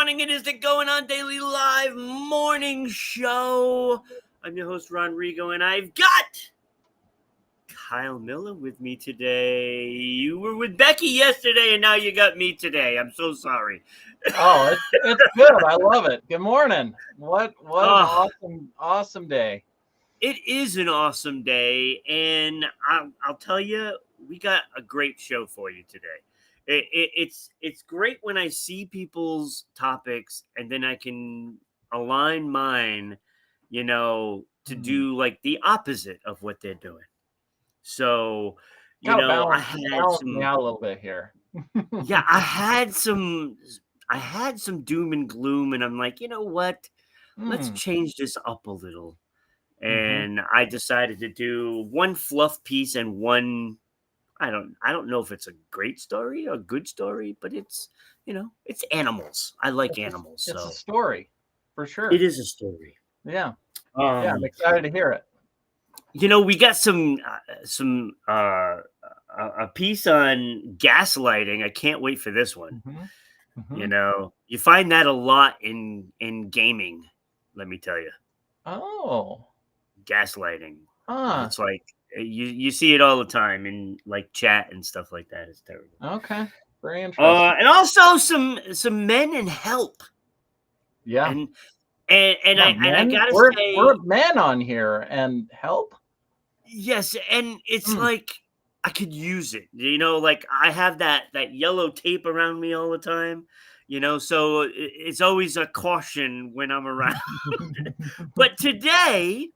morning. It is the Going On Daily Live morning show. I'm your host, Ron Rigo, and I've got Kyle Miller with me today. You were with Becky yesterday, and now you got me today. I'm so sorry. Oh, it's good. I love it. Good morning. What an awesome day. It is an awesome day, and I'll tell you, we got a great show for you today. It's great when I see people's topics and then I can align mine, to do like the opposite of what they're doing. So, Gotta I balance had me out a little bit here. yeah, I had some doom and gloom, and I'm like, you know what? Let's change this up a little. And I decided to do one fluff piece and one I don't know if it's a great story or a good story, but it's it's animals. I like animals, It's a so story, for sure. it is a story. Yeah, I'm excited to hear it. We got some a piece on gaslighting. I can't wait for this one. You find that a lot in gaming. Let me tell you, Oh, gaslighting. It's like you see it all the time in like chat and stuff like that. It's terrible. Okay, very interesting. And also some men and help. Yeah, and yeah, I gotta say, we're men on here and help. yes, and it's like I could use it. Like I have that yellow tape around me all the time. So it's always a caution when I'm around. But today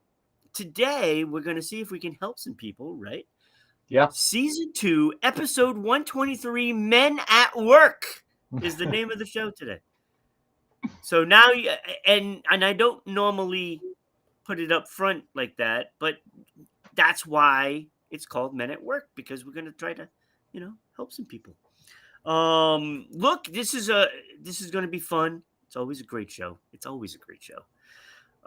we're gonna see if we can help some people, right? Yeah. Season 2, episode 123, Men at Work is the name of the show today. So now, and I don't normally put it up front like that, but that's why it's called Men at Work, because we're going to try to, help some people. Look, this is going to be fun. It's always a great show.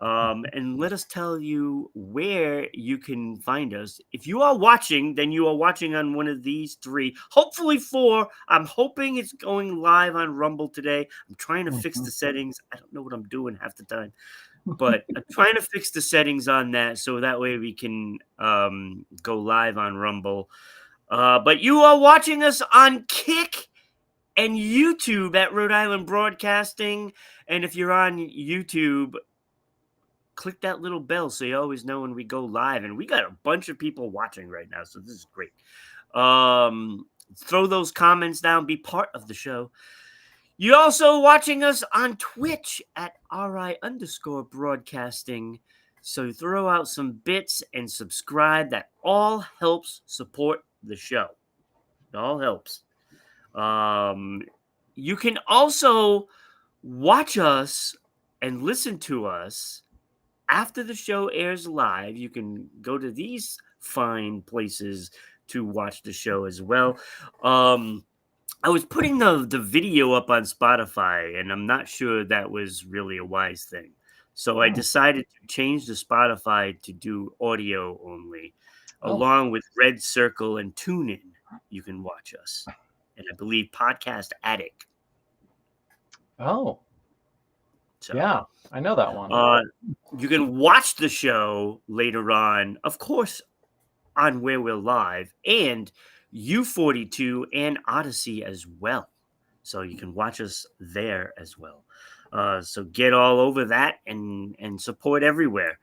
And let us tell you where you can find us. If you are watching, then you are watching on one of these 3, hopefully 4. I'm hoping it's going live on Rumble today. I'm trying to fix the settings. I don't know what I'm doing half the time, but I'm trying to fix the settings on that so that way we can go live on Rumble. But you are watching us on Kick and YouTube at Rhode Island Broadcasting. And if you're on YouTube, click that little bell so you always know when we go live. And we got a bunch of people watching right now, so this is great. Throw those comments down, be part of the show. You're also watching us on Twitch at RI_broadcasting. So throw out some bits and subscribe. That all helps support the show. It all helps. You can also watch us and listen to us after the show airs live. You can go to these fine places to watch the show as well. I was putting the video up on Spotify, and I'm not sure that was really a wise thing. So I decided to change the Spotify to do audio only, along with Red Circle and TuneIn. You can watch us. And I believe Podcast Addict. Oh. So, yeah, I know that one. You can watch the show later on, of course, on Where We're Live, and U42 and Odyssey as well. So you can watch us there as well. So get all over that and support everywhere.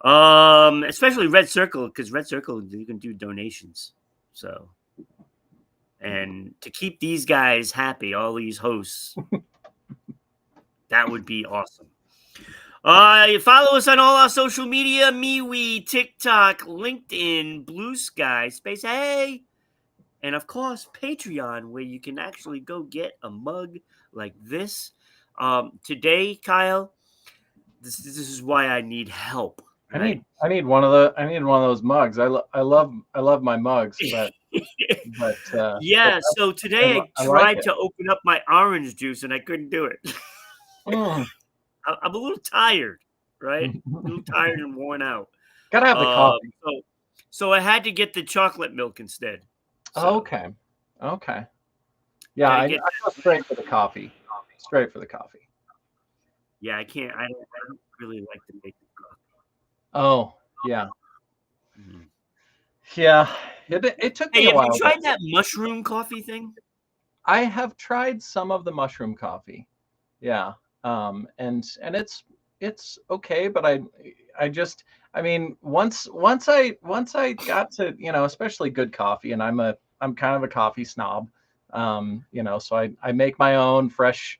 Especially Red Circle, because Red Circle, you can do donations. So, and to keep these guys happy, all these hosts, that would be awesome. You follow us on all our social media, MeWe, TikTok, LinkedIn, Blue Sky, Space Hey, and of course, Patreon, where you can actually go get a mug like this. Today, Kyle, this is why I need help. Right? I need one of those mugs. I love my mugs, but yeah. So today I tried to open up my orange juice and I couldn't do it. I'm a little tired, right? A little tired and worn out. Gotta have the coffee. So I had to get the chocolate milk instead. So, okay. Yeah, I go straight for the coffee. straight for the coffee. Yeah, I can't. I don't really like to make coffee. Oh, yeah. Mhm. Yeah. It took me Hey, a have you while, but tried that mushroom coffee thing? I have tried some of the mushroom coffee. Yeah. And it's okay, but I just I mean, once I got to, especially good coffee, and I'm kind of a coffee snob. So I make my own fresh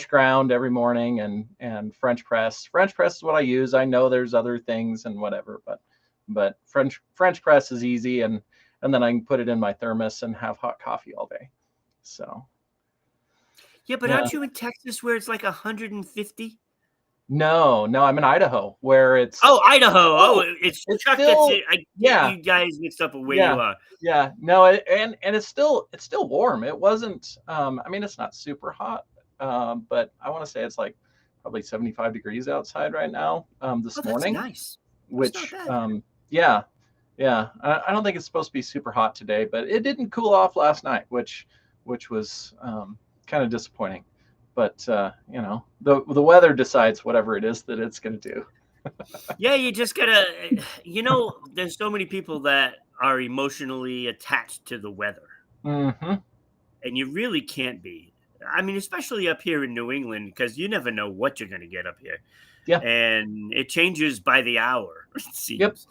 ground every morning, and French press. French press is what I use. I know there's other things and whatever, but French press is easy, and then I can put it in my thermos and have hot coffee all day. So, Yeah, but yeah. aren't you in Texas where it's like 150? No, no, I'm in Idaho where it's Oh, Idaho. Oh, still it's it's Chuck. That's still it. I get yeah, you guys mixed up with where yeah, you are. yeah. No, and it's still warm. It wasn't I mean it's not super hot. But I want to say it's like probably 75 degrees outside right now Oh, this that's morning, nice. That's not which bad. yeah, yeah. I don't think it's supposed to be super hot today, but it didn't cool off last night, which was kind of disappointing. But the weather decides whatever it is that it's going to do. Yeah, you just gotta. There's so many people that are emotionally attached to the weather, Hmm. and you really can't be. I mean, especially up here in New England, because you never know what you're going to get up here, Yeah. and it changes by the hour. It Yep. seems.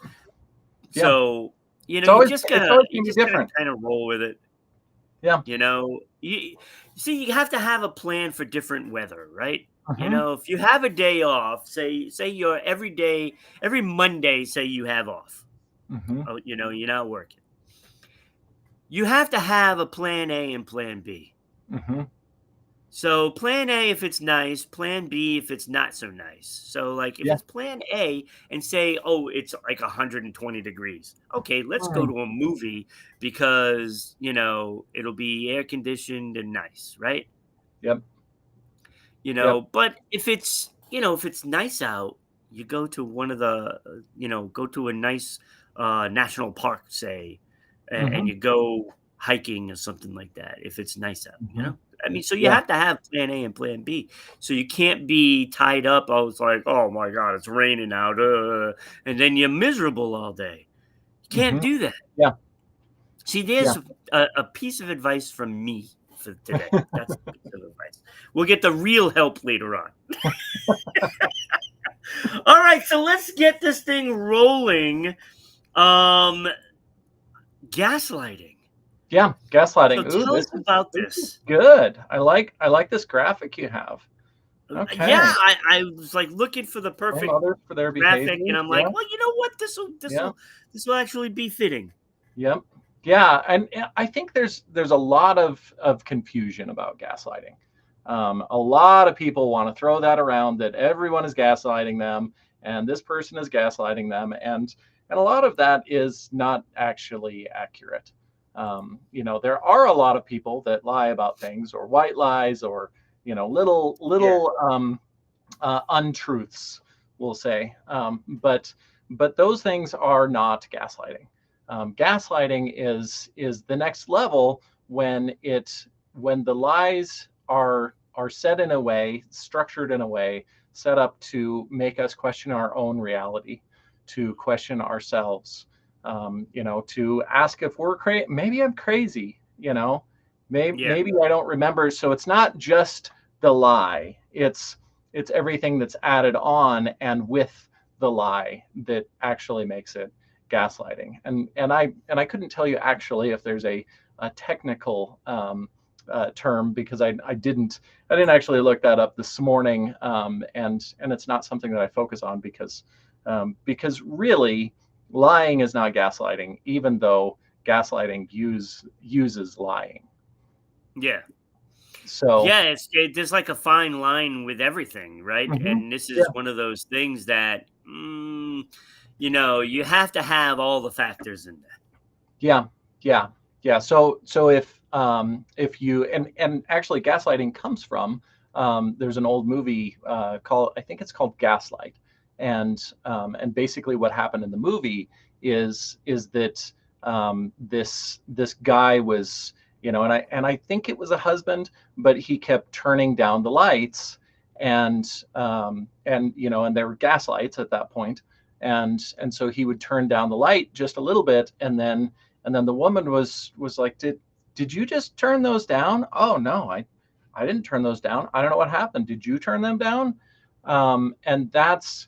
Yeah. So It's you always just it's gotta always you gonna be just gotta different. kind of roll with it. Yeah. You see, you have to have a plan for different weather, right? Hmm. If you have a day off, say you're every Monday, say you have off. Hmm. Oh, you're not working. You have to have a plan A and plan B. Hmm. So plan A if it's nice, plan B if it's not so nice. So like if Yeah. it's plan A and say, oh, it's like 120 degrees. Okay, let's go Mm. to a movie because, it'll be air conditioned and nice, right? Yep. Yep. But if it's nice out, you go to one of the, go to a nice national park, say, and Hmm. you go hiking or something like that. If it's nice out. Hmm. I mean, so you Yeah. have to have plan A and plan B. So you can't be tied up. I was like, oh my God, it's raining out. And then you're miserable all day. You can't Hmm. do that. Yeah. See, Yeah. there's a piece of advice from me for today. That's the piece of advice. We'll get the real help later on. All right, so let's get this thing rolling. Um, Gaslighting. Yeah. So Gaslighting. Ooh, tell us about this is this. good. I like this graphic you have. Yeah, Okay. I was like looking for the Blame perfect others for their graphic, and behavior. I'm like, Yeah. well, you know what? This Yeah. will this will actually be fitting. Yep. Yeah, and I think there's a lot of confusion about gaslighting. A lot of people want to throw that around that everyone is gaslighting them, and this person is gaslighting them, and a lot of that is not actually accurate. There are a lot of people that lie about things, or white lies, or Yeah, little untruths, we'll say. But those things are not gaslighting. Gaslighting is the next level when the lies are set in a way, structured in a way, set up to make us question our own reality, to question ourselves, to ask if we're crazy. Maybe I'm crazy. Maybe yeah, maybe I don't remember. So it's not just the lie. It's everything that's added on and with the lie that actually makes it gaslighting. And I couldn't tell you actually if there's a technical term because I didn't actually look that up this morning, and it's not something that I focus on because really lying is not gaslighting, even though gaslighting uses lying. yeah. So, Yeah, there's like a fine line with everything, right? mhm, And this is yeah, one of those things that, you have to have all the factors in there. yeah, yeah, yeah. So if you and actually gaslighting comes from there's an old movie called I think it's called Gaslight, and basically what happened in the movie is that this guy was and I think it was a husband, but he kept turning down the lights, and there were gas lights at that point, and so he would turn down the light just a little bit, and then the woman was like, did you just turn those down? Oh no, I didn't turn those down. I don't know what happened. Did you turn them down? And that's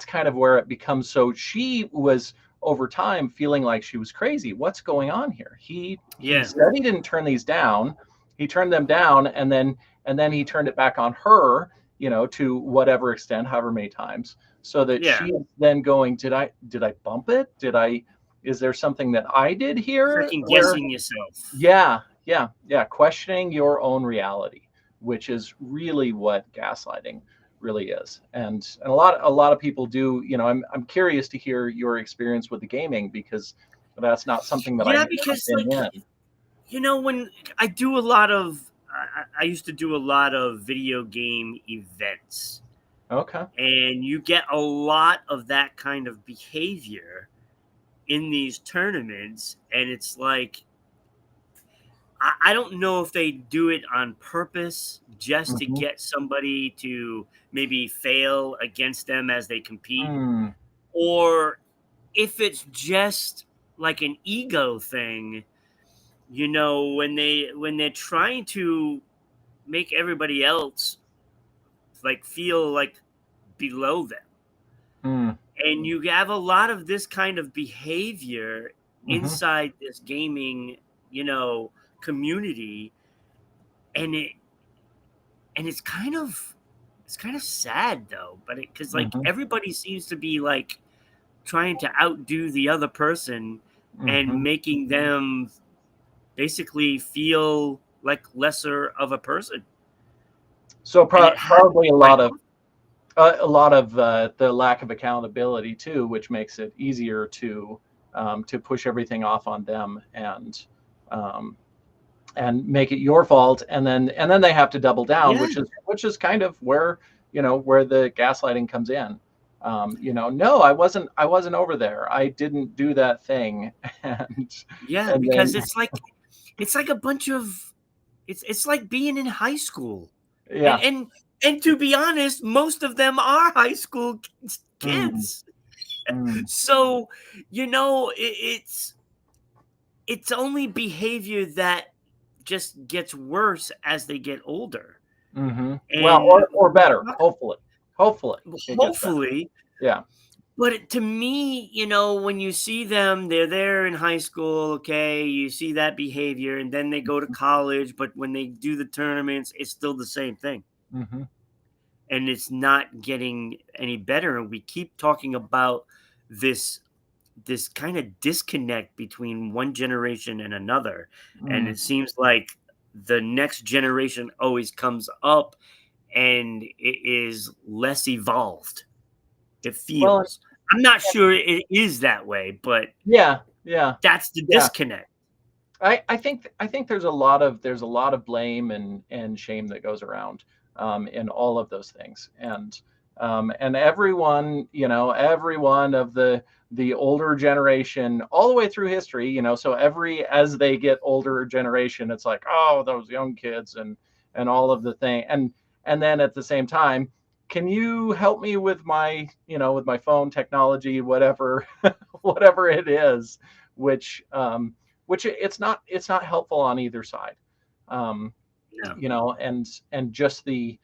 kind of where it becomes. So she was over time feeling like she was crazy. What's going on here? He Yeah. said he didn't turn these down. He turned them down, and then he turned it back on her, to whatever extent, however many times, so that Yeah. she then going, did I bump it? Is there something that I did here? Second Where guessing yourself. yeah, questioning your own reality, which is really what gaslighting really is. And a lot of people do, I'm curious to hear your experience with the gaming, because that's not something that Yeah, I've because been in. when I do a lot of, I used to do a lot of video game events, Okay. and you get a lot of that kind of behavior in these tournaments, and it's like, I don't know if they do it on purpose just to Mm-hmm. get somebody to maybe fail against them as they compete, Mm, or if it's just like an ego thing, when they're trying to make everybody else like feel like below them. mm, And you have a lot of this kind of behavior mm-hmm, inside this gaming, you know, community, and it's kind of sad though, but because like mm-hmm, everybody seems to be like trying to outdo the other person mm-hmm. and making them basically feel like lesser of a person, So and it happens probably a quite lot of often. the lack of accountability too, which makes it easier to push everything off on them, um, and make it your fault, and then they have to double down, Yeah, which is kind of where the gaslighting comes in. No, I wasn't over there. I didn't do that thing, and yeah, and then because it's like a bunch of it's like being in high school, and yeah. and and to be honest, most of them are high school Mm, kids. mm, So it's only behavior that just gets worse as they get older, hmm. Well, and or better, hopefully it gets better. hopefully. Yeah. But to me, when you see them, they're there in high school, okay, you see that behavior, and then they go to college, but when they do the tournaments, it's still the same thing. Hmm. And it's not getting any better. And we keep talking about this this kind of disconnect between one generation and another. And Mm. it seems like the next generation always comes up and it is less evolved. It Well, feels. I'm not sure it is that way, but yeah, yeah, that's the yeah. disconnect. I think there's a lot of blame and shame that goes around, in all of those things, and everyone of the older generation all the way through history, so as they get older generation, it's like, oh, those young kids, and all of the thing, and then at the same time, can you help me with my phone technology, whatever whatever it is, which it's not helpful on either side. um, No. and just the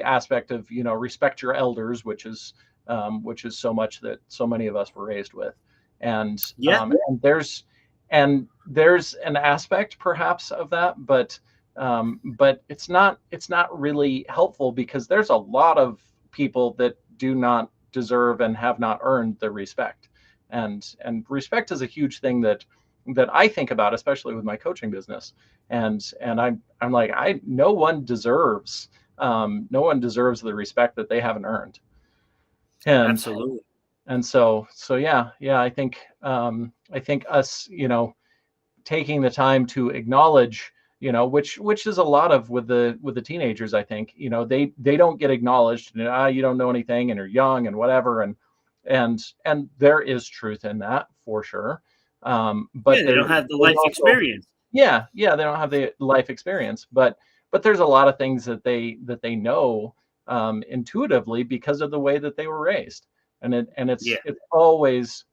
aspect of, respect your elders, which is so much that so many of us were raised with, and Yeah. there's an aspect perhaps of that, but it's not really helpful, because there's a lot of people that do not deserve and have not earned the respect, and respect is a huge thing that I think about, especially with my coaching business. And I'm like, no one deserves the respect that they haven't earned. And Absolutely. and so yeah, I think us, taking the time to acknowledge, which is a lot of with the teenagers. I think, they don't get acknowledged, and you don't know anything, and you're young and whatever, and there is truth in that for sure. Yeah, But they there's don't have the there's life also experience. Yeah, yeah, they don't have the life experience, but there's a lot of things that they know intuitively because of the way that they were raised, and Yeah. it's always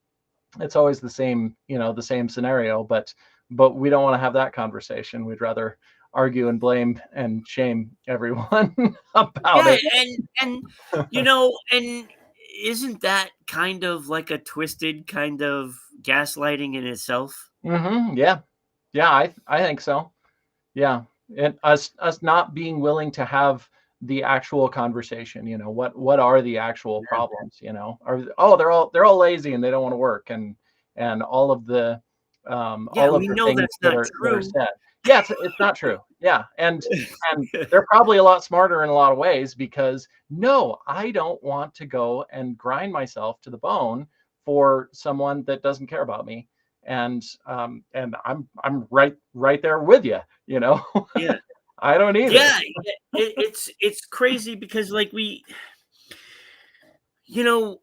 the same, the same scenario, but we don't want to have that conversation. We'd rather argue and blame and shame everyone about Yeah, it. and isn't that kind of like a twisted kind of gaslighting in itself? Yeah, yeah, I think so. Yeah, and us not being willing to have the actual conversation. What are the actual Yeah. problems? Are oh they're all lazy and they don't want to work, and Yeah, all of we the know things that's that not are true. said. Yeah, it's not true. Yeah, and they're probably a lot smarter in a lot of ways, because no, I don't want to go and grind myself to the bone for someone that doesn't care about me, and I'm right there with you. Yeah. I don't either. Yeah, it's crazy because, like, you know,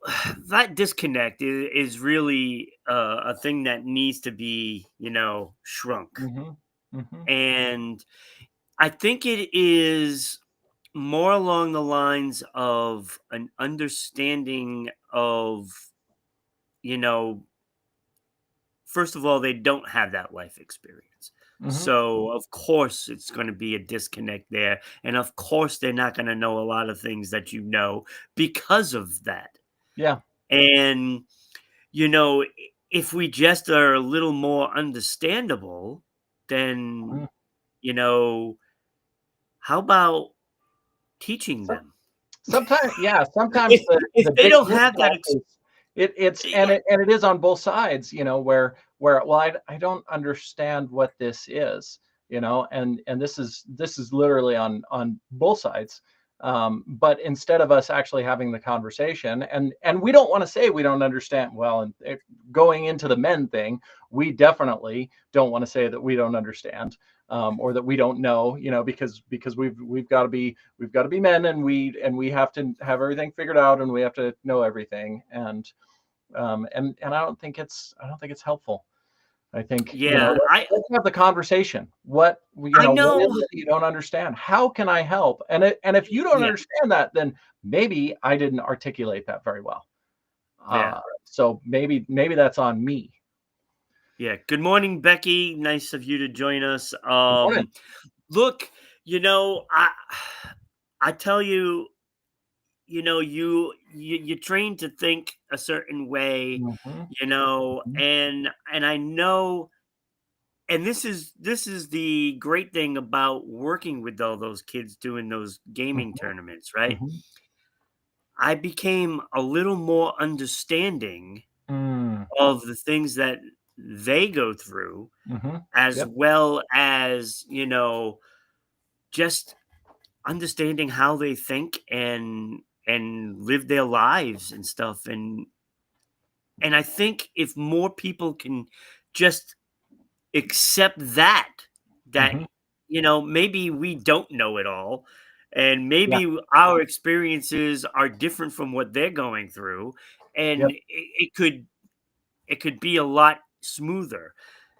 that disconnect is really a thing that needs to be, shrunk. Mhm. Mhm. And I think it is more along the lines of an understanding of, you know, first of all, they don't have that life experience. Mhm. So, of course, it's going to be a disconnect there. And of course, they're not going to know a lot of things that you know because of that. Yeah. And, you know, if we just are a little more understandable, then, Mhm. you know, how about teaching So them? sometimes, yeah, sometimes If, the if they big don't have that, pushback is it's and yeah, it is on both sides, where well, I don't understand what this is, and this is literally on both sides. But instead of us actually having the conversation, and we don't want to say we don't understand, well, and going into the men thing, we definitely don't want to say that we don't understand, or that we don't know, because we've got to be men, and we have to have everything figured out, and we have to know everything, and I don't think it's helpful. I think, yeah, let's have the conversation. I What is know. it that you don't understand? How can I help? And if you don't Yeah, understand that, then maybe I didn't articulate that very well. yeah. So maybe that's on me. Yeah. Good morning, Becky. Nice of you to join us. Good morning. Look, I tell you, you're trained to think a certain way, Mhm, mhm, and I know, and this is the great thing about working with all those kids doing those gaming mhm, tournaments, right? mhm. I became a little more understanding Mm, of the things that they go through, mhm. as Yep. well as, just understanding how they think and live their lives and stuff. And I think if more people can just accept that, Mhm. maybe we don't know it all, and Yeah. maybe our experiences are different from what they're going through, and Yep. it could be a lot smoother.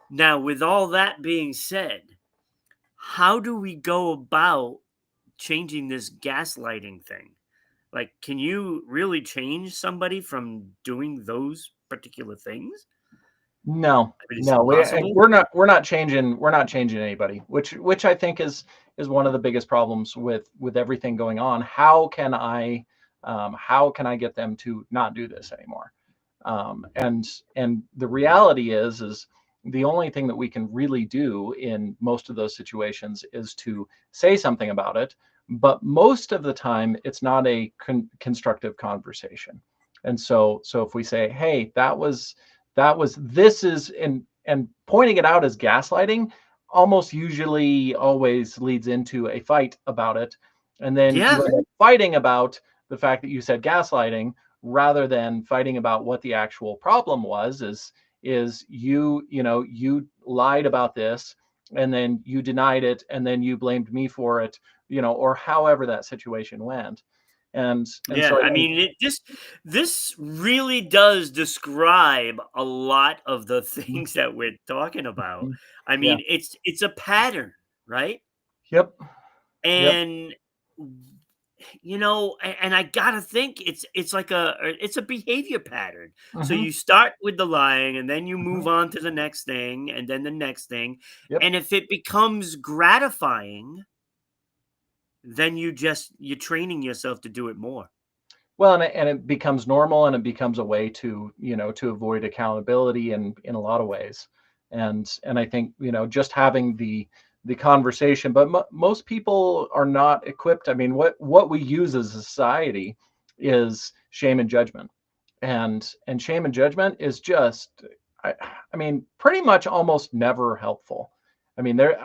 Now, with all that being said, how do we go about changing this gaslighting thing? Like, can you really change somebody from doing those particular things? No, I mean, is it no, possible? we're not changing anybody, which I think is one of the biggest problems with everything going on. How can I get them to not do this anymore? And the reality is the only thing that we can really do in most of those situations is to say something about it. But most of the time, it's not a constructive conversation. And so if we say, hey, that was this is and pointing it out as gaslighting almost usually always leads into a fight about it, and then Yeah, you end up fighting about the fact that you said gaslighting, rather than fighting about what the actual problem was. Is you lied about this, and then you denied it, and then you blamed me for it, or however that situation went. And Yeah, so I I think, mean, this really does describe a lot of the things that we're talking about. Mhm. I Yeah. mean, it's a pattern, right? Yep. Yep. And and I gotta think it's like it's a behavior pattern. So Hmm. you start with the lying, and then you Hmm. move on to the next thing, and then the next thing. Yep. And if it becomes gratifying, then you're training yourself to do it more. Well, and it becomes normal, and it becomes a way to, to avoid accountability in a lot of ways. And I think, just having the conversation, but most people are not equipped. I mean, what we use as a society is shame and judgment. And shame and judgment is just, I, I mean, pretty much almost never helpful. I mean, Yeah.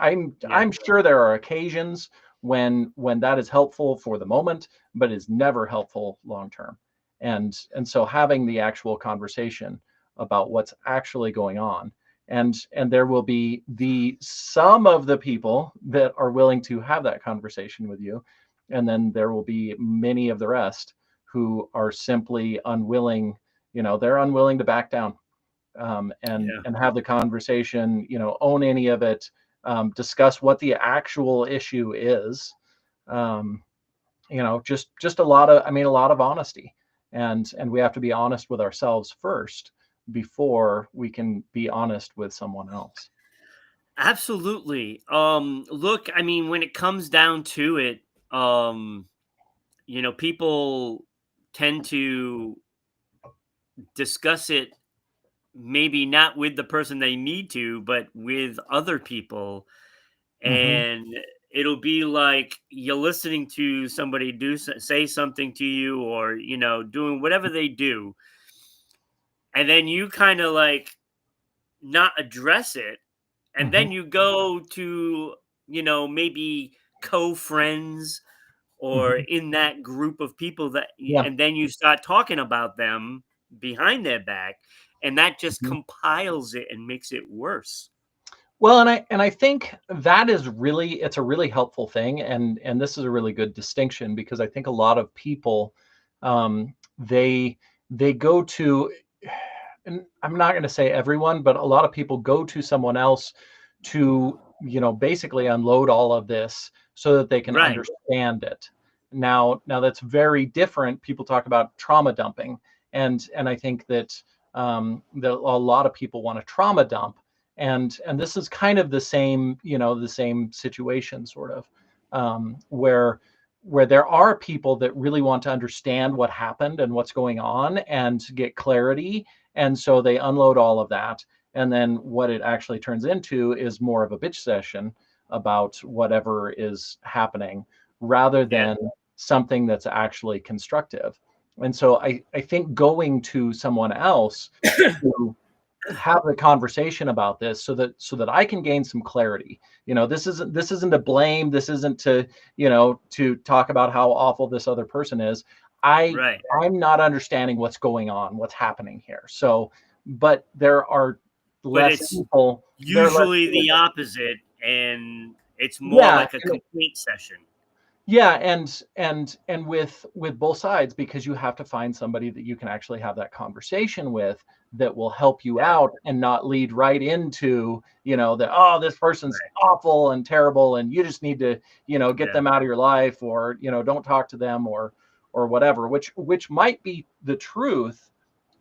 I'm sure there are occasions when that is helpful for the moment, but is never helpful long term. And so having the actual conversation about what's actually going on, and there will be the some of the people that are willing to have that conversation with you, and then there will be many of the rest who are simply unwilling. They're unwilling to back down, Yeah. and have the conversation, own any of it, discuss what the actual issue is. um, just a lot of, a lot of honesty, and we have to be honest with ourselves first before we can be honest with someone else. Absolutely. Look, I mean, when it comes down to it, um, people tend to discuss it maybe not with the person they need to, but with other people. Hmm. And it'll be like you're listening to somebody say something to you, or, doing whatever they do. And then you kind of like not address it. And Hmm. then you go to, maybe co-friends or Hmm. in that group of people Yeah. and then you start talking about them behind their back, and that just Mhm. compiles it and makes it worse. Well, and I think that is really, it's a really helpful thing, and this is a really good distinction, because I think a lot of people, they go to, and I'm not going to say everyone, but a lot of people go to someone else to, basically unload all of this so that they can Right. understand it. Now that's very different. People talk about trauma dumping, and I think that a lot of people want to trauma dump, and this is kind of the same situation, sort of, where there are people that really want to understand what happened and what's going on and get clarity, and so they unload all of that, and then what it actually turns into is more of a bitch session about whatever is happening, rather Yeah. than something that's actually constructive. And so I think going to someone else to have a conversation about this, so that I can gain some clarity. This isn't a blame. This isn't to talk about how awful this other person is. I Right. I'm not understanding what's going on, what's happening here. So, but there are But less it's people. There are less usually people. the opposite, and it's more Yeah, like a complaint session. yeah, and with both sides, because you have to find somebody that you can actually have that conversation with, that will help you Yeah. out and not lead right into, that, oh, this person's Right. awful and terrible, and you just need to, get Yeah. them out of your life, or, don't talk to them, or whatever, which might be the truth,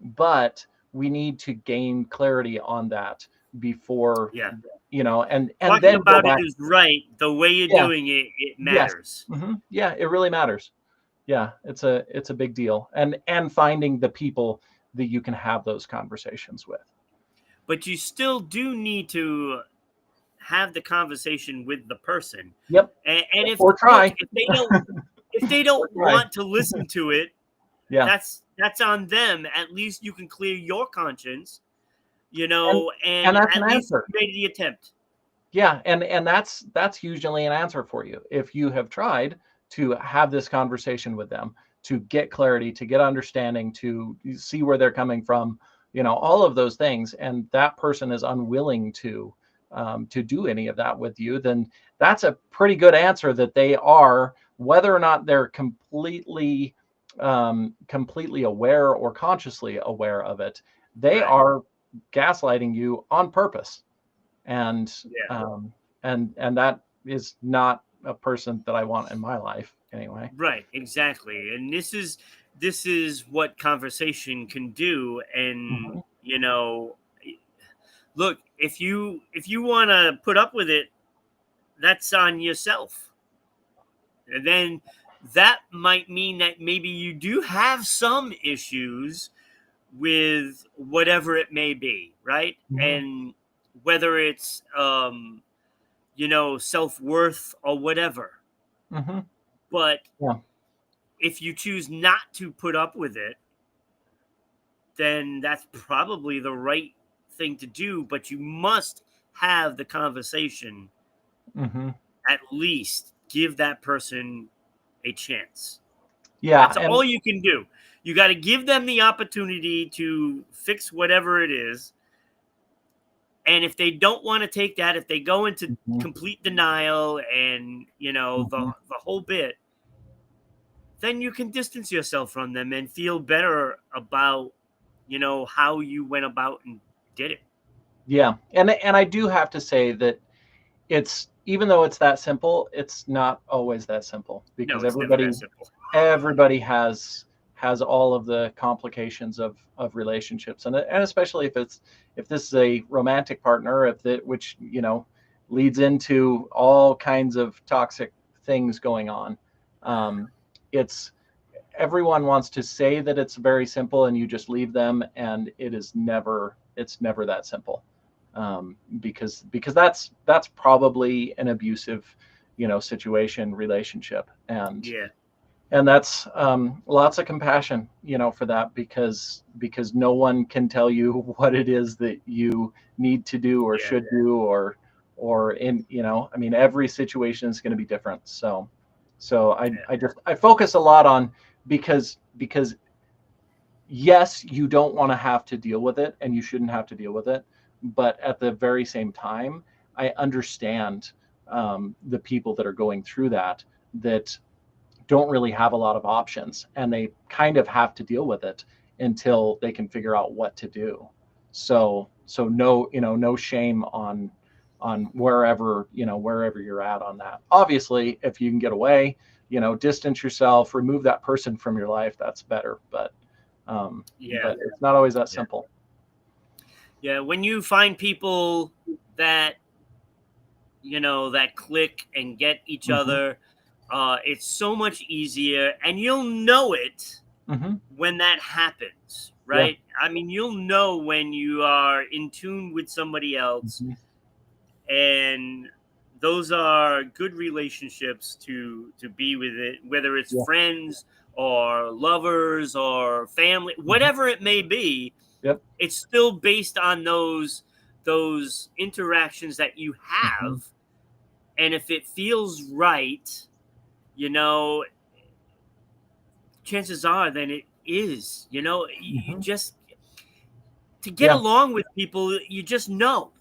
but we need to gain clarity on that before, Yeah. and Talking then go about it back. is right. The way you're Yeah. doing it, it Yes. matters. Yeah, it really matters. Yeah, it's a big deal, and finding the people that you can have those conversations with. But you still do need to have the conversation with the person. Yep. And if Or look, try. if they Or don't try. want to listen to it, Yeah. that's on them. At least you can clear your conscience, And and and that's an at least answer. you made the attempt. Yeah, and that's usually an answer for you. If you have tried to have this conversation with them, to get clarity, to get understanding, to see where they're coming from, all of those things, and that person is unwilling to do any of that with you, then that's a pretty good answer that they are, whether or not they're completely, completely aware or consciously aware of it, they Right. are gaslighting you on purpose, and Yeah. and that is not a person that I want in my life anyway. Right. Exactly. And this is what conversation can do. And Hmm. look, if you want to put up with it, that's on yourself. And then that might mean that maybe you do have some issues with whatever it may be, right? Hmm. And whether it's self-worth or whatever. Hmm. But Yeah. if you choose not to put up with it, then that's probably the right thing to do, but you must have the conversation. Hmm. At least give that person a chance. Yeah. That's all you can do. You got to give them the opportunity to fix whatever it is. And if they don't want to take that, if they go into Mhm, complete denial and, mhm. the whole bit, then you can distance yourself from them and feel better about, how you went about and did it. Yeah, and I do have to say that it's, even though it's that simple, it's not always that simple, No, because it's never that everybody simple. everybody has all of the complications of relationships, and especially if this is a romantic partner, if that which leads into all kinds of toxic things going on. It's Everyone wants to say that it's very simple and you just leave them, and it's never that simple, because that's probably an abusive situation, relationship, Yeah, and that's lots of compassion for that, because no one can tell you what it is that you need to do or yeah, should do, or in I mean, every situation is going to be different. So yeah, I focus a lot on, because yes, you don't want to have to deal with it, and you shouldn't have to deal with it, but at the very same time, I understand the people that are going through that don't really have a lot of options, and they kind of have to deal with it until they can figure out what to do. So no, no shame on wherever you're at on that. Obviously, if you can get away, distance yourself, remove that person from your life, that's better. yeah, But it's not always that yeah. simple. Yeah, when you find people that that click and get each Hmm. other, it's so much easier, and you'll know it Hmm. when that happens, Yeah. right? I mean, you'll know when you are in tune with somebody else, Hmm. and those are good relationships to be with it, whether it's Yeah. friends or lovers or family, Hmm. whatever it may be. Yep. It's still based on those interactions that you Hmm. have, and if it feels right, you know chances are then it is. You Hmm. just, to get Yeah. along with people, you just Yeah.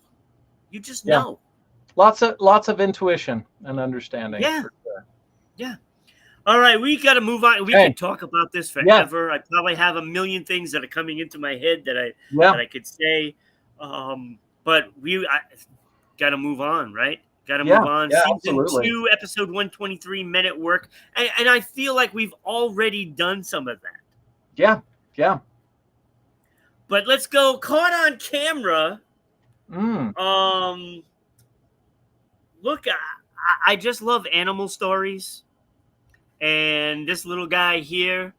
know. Lots of intuition and understanding, Yeah, for sure. yeah. All right, we got to move on. We Okay. could talk about this Yeah. forever. I probably have a million things that are coming into my head that I Yeah. that I could say, but I got to move on, right? Got to Yeah. move on. Yeah. Season Absolutely. 2, episode 123, Men at Work, and I feel like we've already done some of that. Yeah. Yeah. But let's go. Caught on camera. Mm. Um, Look, I just love animal stories, and this little guy here,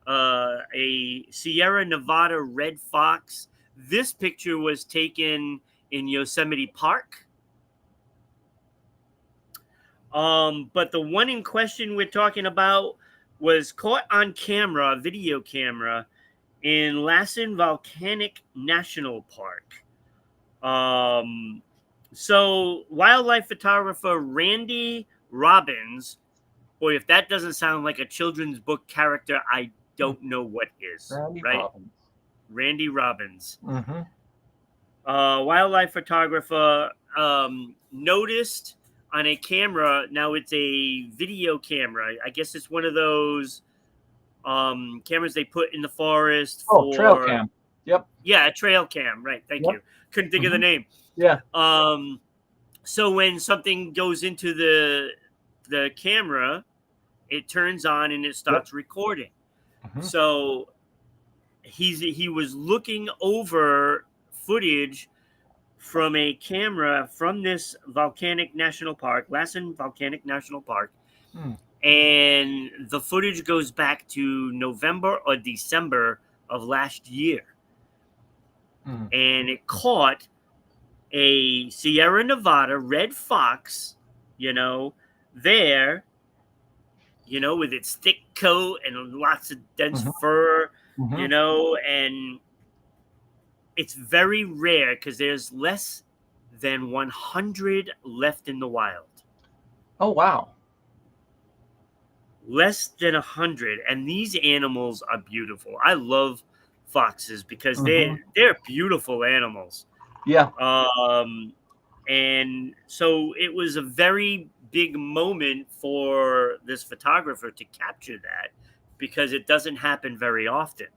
a Sierra Nevada red fox. This picture was taken in Yosemite Park. But the one in question we're talking about was caught on camera, video camera, in Lassen Volcanic National Park. Um, so wildlife photographer Randy Robbins, boy, if that doesn't sound like a children's book character, I Hmm. don't know what is, Randy right? Robbins. Randy Robbins, Hmm. wildlife photographer, noticed on a camera. Now it's a video camera. I guess it's one of those cameras they put in the forest Oh, trail for cam. Yep. a trail cam. Right. Thank Yep. you. Couldn't think of the name. Yeah. So when something goes into the camera, it turns on and it starts recording. So he was looking over footage from a camera from this volcanic national park, Lassen Volcanic National Park. And the footage goes back to November or December of last year. And it caught a Sierra Nevada red fox, there, with its thick coat and lots of dense fur, and it's very rare because there's less than 100 left in the wild. Oh, wow. Less than 100. And these animals are beautiful. I love foxes because they're beautiful animals. Yeah. And so it was a very big moment for this photographer to capture that because it doesn't happen very often.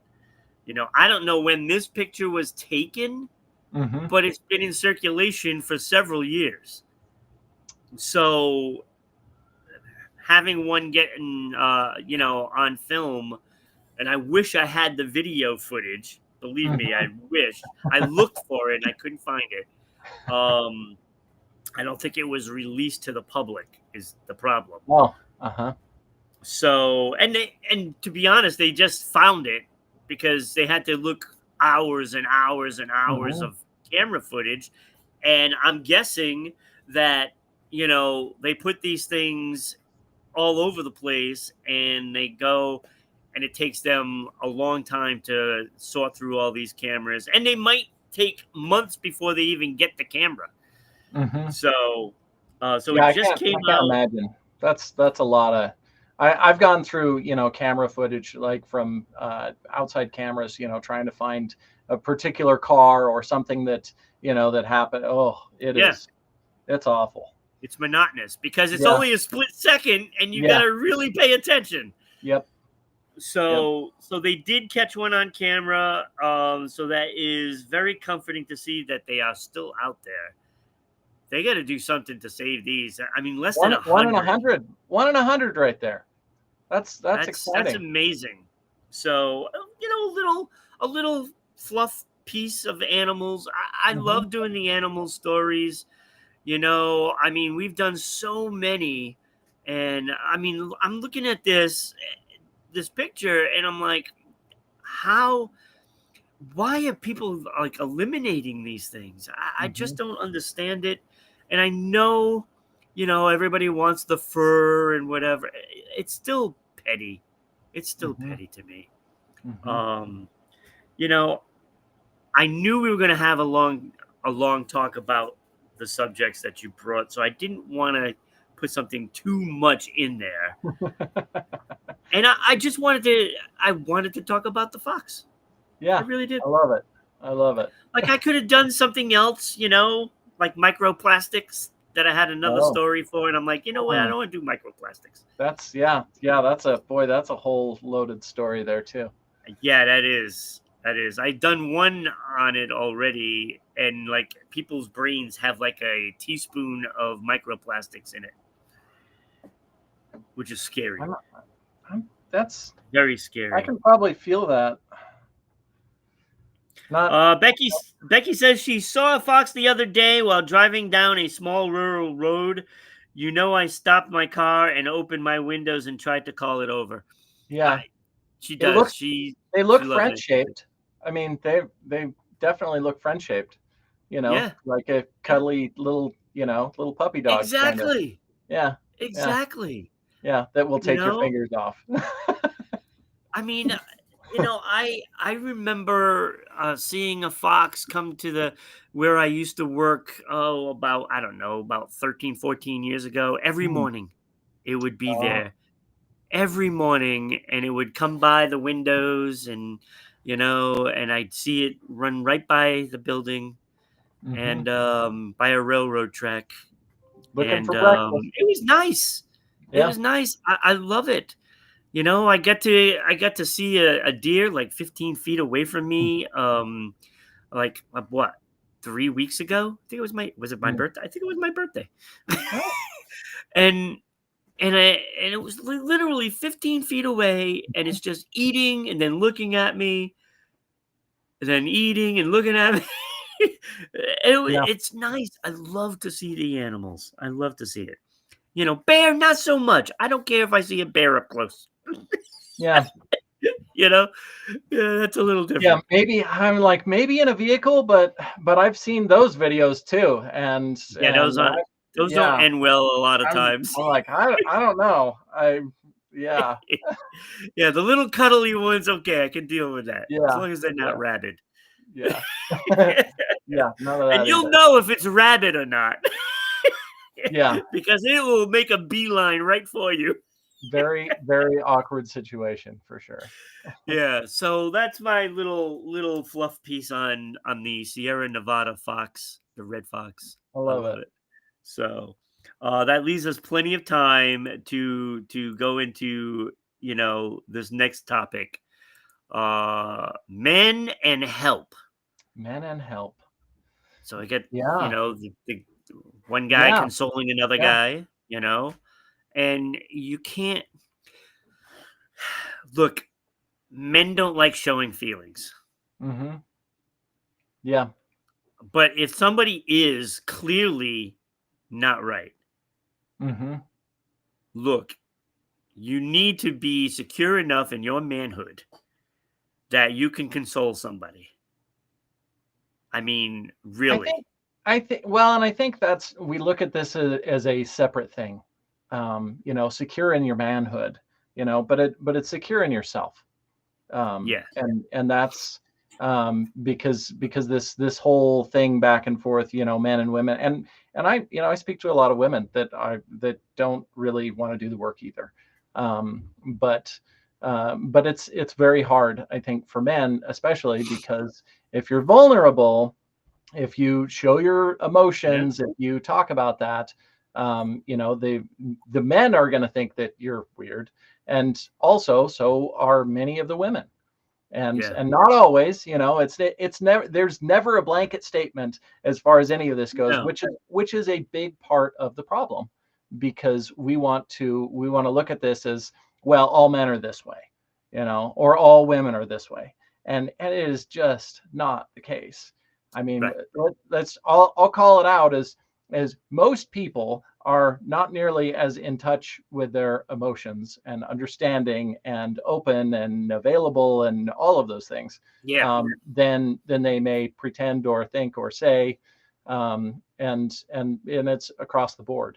I don't know when this picture was taken, but it's been in circulation for several years. So having one getting, on film, and I wish I had the video footage. Believe me, I wish. I looked for it and I couldn't find it. I don't think it was released to the public is the problem. Oh, So, and to be honest, they just found it because they had to look hours and hours and hours of camera footage. And I'm guessing that, they put these things all over the place and they go and it takes them a long time to sort through all these cameras. And they might take months before they even get the camera. So it just came out. I can't imagine. That's a lot of. I've gone through camera footage like from outside cameras, trying to find a particular car or something that that happened. Oh, it's awful. It's monotonous because it's only a split second, and you got to really pay attention. Yep. So they did catch one on camera. So that is very comforting to see that they are still out there. They got to do something to save these. I mean, less than 100. 1 in 100. 1 in 100 right there. That's exciting. That's amazing. So, a little fluff piece of animals. I love doing the animal stories. I mean, we've done so many. And I mean, I'm looking at this picture and I'm like, why are people like eliminating these things? I just don't understand it. And I know, everybody wants the fur and whatever. It's still petty. It's still petty to me. I knew we were going to have a long talk about the subjects that you brought, so I didn't want to put something too much in there. And I just wanted to talk about the fox. Yeah, I really did. I love it. Like I could have done something else, like microplastics that I had another story for, and I'm like, you know what? I don't want to do microplastics. That's that's a whole loaded story there too. Yeah, that is. I've done one on it already, and like people's brains have like a teaspoon of microplastics in it, which is scary. That's very scary. I can probably feel that. Becky says she saw a fox the other day while driving down a small rural road. I stopped my car and opened my windows and tried to call it over. Yeah, she does. They look friend shaped. I mean, they definitely look friend shaped. Like a cuddly little little puppy dog. Exactly. Yeah. Exactly. Yeah, that will take your fingers off. I mean. I remember seeing a fox come to where I used to work, about 13, 14 years ago. Every morning it would be there. Every morning, and it would come by the windows and, and I'd see it run right by the building and by a railroad track. Looking for breakfast. It was nice. Yeah. It was nice. I love it. I got to see a deer like 15 feet away from me. Like what, 3 weeks ago? I think it was it my Mm. birthday? I think it was my birthday. Oh, and and it was literally 15 feet away, and it's just eating and then looking at me, and then eating and looking at me. yeah, It's nice. I love to see the animals. I love to see it. Bear, not so much. I don't care if I see a bear up close. yeah. you know, yeah, that's a little Yeah, different. maybe I'm like maybe in a vehicle, but I've seen those videos too, Yeah, and those don't yeah, end well a lot of I'm times. I'm like I don't know. Yeah, Yeah, the little cuddly ones, okay, I can deal with that as yeah, long as they're yeah, not rabid. yeah. Yeah, none of And that you'll either. know if it's rabid or not. Yeah, Because it will make a beeline right for you. very, very awkward situation for sure. Yeah, so that's my little fluff piece on the Sierra Nevada fox, the red fox. I I love love it. it. So that leaves us plenty of time to go into this next topic. Men and help. Men and help. So I get Yeah, the one guy yeah, consoling another yeah. guy, and you can't look. Men don't like showing feelings. Hmm. Yeah. But if somebody is clearly not right, Hmm. look, you need to be secure enough in your manhood that you can console somebody. I mean, I really. think I think well, and I think that's we look at this as a separate thing. Secure in your manhood, but it's secure in yourself. Yeah. And that's because this whole thing back and forth, men and women, and I speak to a lot of women that don't really want to do the work either. Um, but it's very hard, I think, for men, especially because if you're vulnerable, if you show your Yeah. emotions, if you talk about that, the men are going to think that you're weird, and also so are many of the women. Yeah. And not always, it's never there's never a blanket statement as far as any of this goes, No. which is a big part of the problem, because we want to look at this as, well, all men are this way, or all women are this way, and it is just not the case. I mean, Right. I'll call it out as most people are not nearly as in touch with their emotions and understanding and open and available and all of those things, Yeah. than they may pretend or think or say, and it's across the board.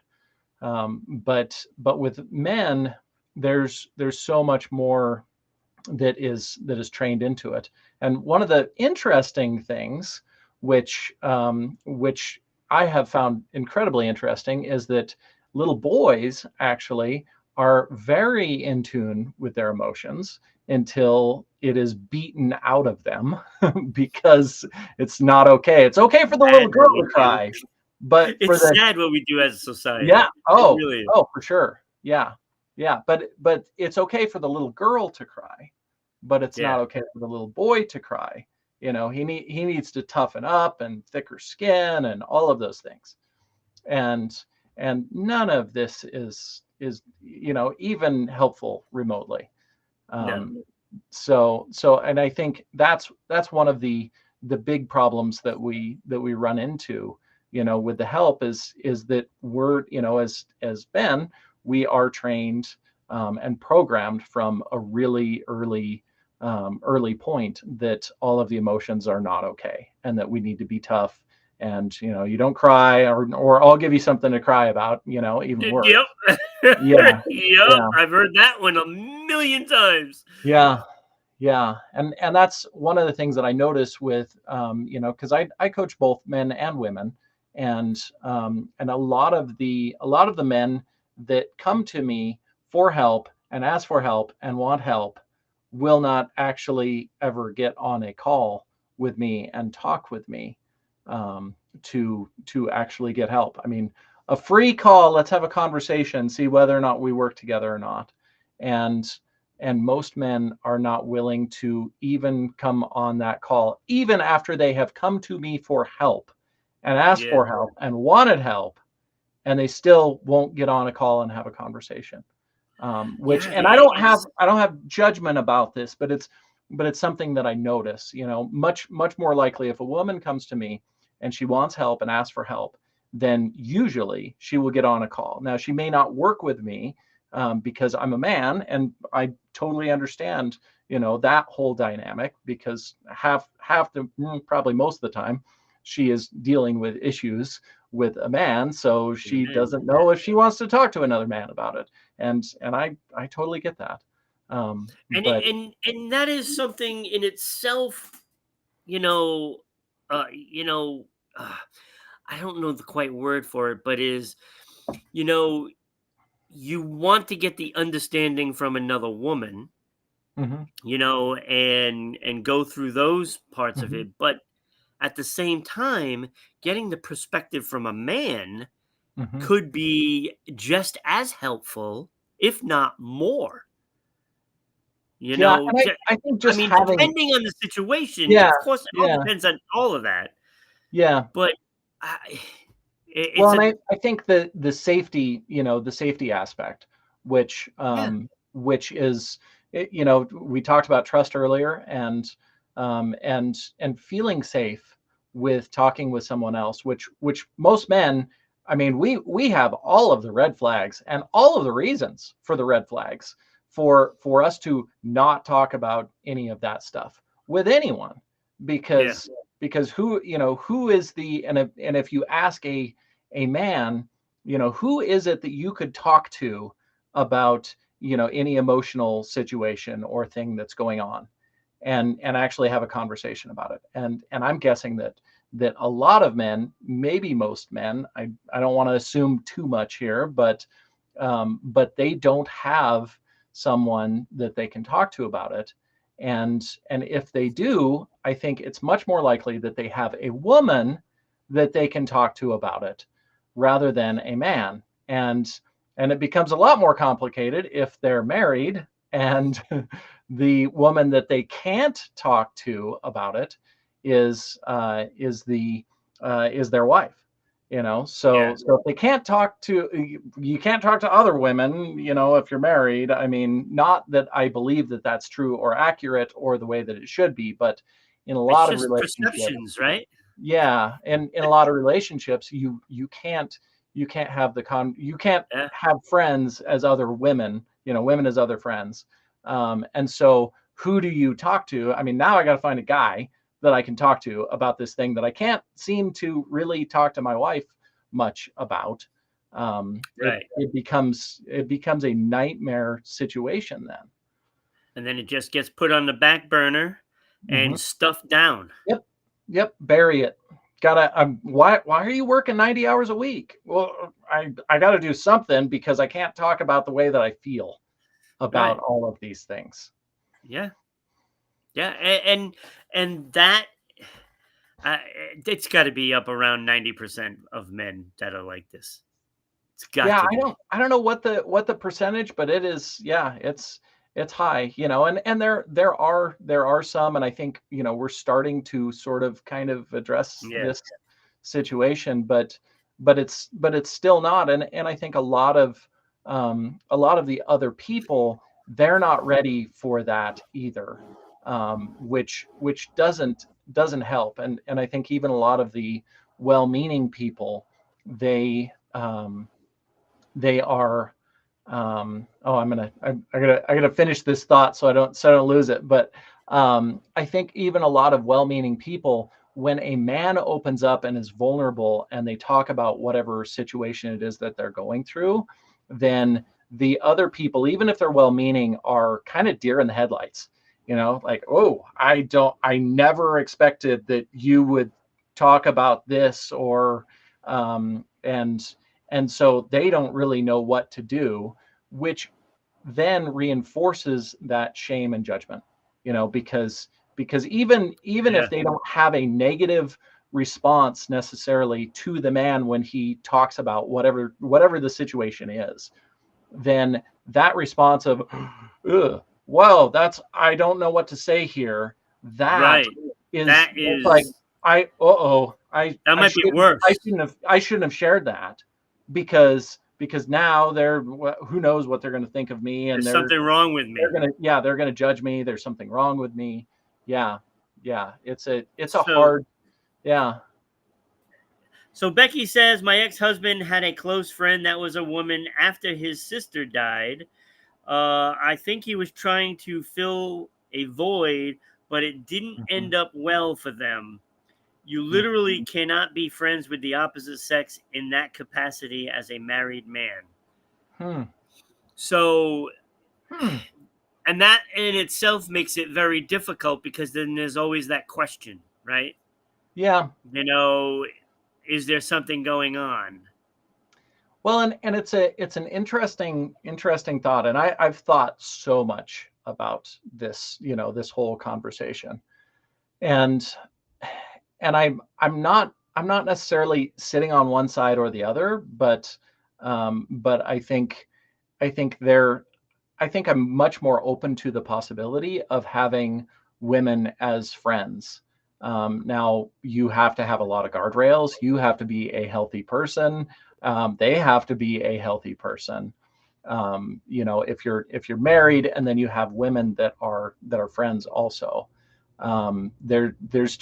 But with men, there's so much more that is trained into it. And one of the interesting things, which I have found incredibly interesting, is that little boys actually are very in tune with their emotions until it is beaten out of them because it's not okay. It's okay for the little Sad girl what to we do. cry, but for It's the sad what we do as a yeah. society. It Oh, really is. oh, for sure. Yeah. Yeah. But it's okay for the little girl to cry, but it's Yeah. not okay for the little boy to cry. He needs to toughen up and thicker skin and all of those things. And none of this is even helpful remotely. No. And I think that's one of the big problems that we run into, with the help, is that we're, as Ben, we are trained, and programmed from a really early point that all of the emotions are not okay, and that we need to be tough, and you don't cry, or I'll give you something to cry about, even worse. Yep. Yeah, Yep. yeah, I've heard that one a million times. yeah. Yeah, and that's one of the things that I notice with, because I coach both men and women, and a lot of the men that come to me for help and ask for help and want help will not actually ever get on a call with me and talk with me, to actually get help. I mean, a free call, let's have a conversation, see whether or not we work together or not, and and most men are not willing to even come on that call, even after they have come to me for help and asked Yeah. for help and wanted help, and they still won't get on a call and have a conversation. Which, Yeah. and I don't have judgment about this, but it's something that I notice. Much more likely if a woman comes to me and she wants help and asks for help, then usually she will get on a call. Now she may not work with me, because I'm a man, and I totally understand, that whole dynamic, because probably most of the time, she is dealing with issues with a man, so she Amen. doesn't know if she wants to talk to another man about it, and I totally get that. And But that is something in itself, you know, uh, you know, uh, I don't know the quite word for it, but is, you know, you want to get the understanding from another woman, mhm, and go through those parts of mhm, it, but at the same time, getting the perspective from a man mhm. could be just as helpful, if not more. Yeah, and I think I just mean, having, depending on the situation, yeah, of course, it all yeah, depends on all of that. yeah. But I, Well, it's and a I think the safety, the safety aspect, which yeah, which is, we talked about trust earlier, and feeling safe with talking with someone else, which most men, I mean, we have all of the red flags and all of the reasons for the red flags for us to not talk about any of that stuff with anyone, yeah, because who is the, and if you ask a man, who is it that you could talk to about, any emotional situation or thing that's going on, and actually have a conversation about it. And I'm guessing that a lot of men, maybe most men, I don't want to assume too much here, but they don't have someone that they can talk to about it. And if they do, I think it's much more likely that they have a woman that they can talk to about it rather than a man. And it becomes a lot more complicated if they're married, and the woman that they can't talk to about it is their wife. yeah. So if they can't talk to, you can't talk to other women, if you're married. I mean, not that I believe that that's true or accurate or the way that it should be, but in a It's lot of just relationships, perceptions, right? yeah, and in a lot of relationships, you can't have you can't Yeah, have friends as other women, women as other friends. And so who do you talk to? I mean, now I got to find a guy that I can talk to about this thing that I can't seem to really talk to my wife much about. It right. becomes a nightmare situation then. And then it just gets put on the back burner Mhm. and stuffed down. Yep. Yep. Bury it. Why are you working 90 hours a week? Well, I got to do something because I can't talk about the way that I feel about Right. all of these things. Yeah. Yeah. And that uh, it's got to be up around 90% of men that are like this. It's got Yeah, to I be. don't know what the percentage, but it is, yeah, it's high, and there are some, and I think, we're starting to sort of kind of address Yeah. this situation, but it's still not, and I think a lot of the other people, they're not ready for that either, which doesn't help, and I think even a lot of the well-meaning people, they are, oh, I gotta finish this thought so I don't lose it. But I think even a lot of well-meaning people, when a man opens up and is vulnerable and they talk about whatever situation it is that they're going through, then the other people, even if they're well-meaning, are kind of deer in the headlights. Like, oh, I never expected that you would talk about this, or and so they don't really know what to do, which then reinforces that shame and judgment, because even Yeah. if they don't have a negative response necessarily to the man when he talks about whatever the situation is, then that response of ugh, whoa, I don't know what to say here. That Right. is That it's like is that might be worse. I shouldn't have shared that because now who knows what they're going to think of me, and There's something wrong with me. they're going to judge me. There's something wrong with me. Yeah. Yeah. It's a So hard, yeah. So Becky says my ex-husband had a close friend that was a woman after his sister died. I think he was trying to fill a void, but it didn't Mhm. end up well for them. You literally Mhm. cannot be friends with the opposite sex in that capacity as a married man. Hmm. So, Hmm. and that in itself makes it very difficult because then there's always that question, right? Yeah. You know, is there something going on? Well, and it's an interesting thought, and I've thought so much about this, this whole conversation, and I'm not necessarily sitting on one side or the other, but I think there I think I'm much more open to the possibility of having women as friends. Now, you have to have a lot of guardrails. You have to be a healthy person. They have to be a healthy person. If you're married and then you have women that are friends also, there's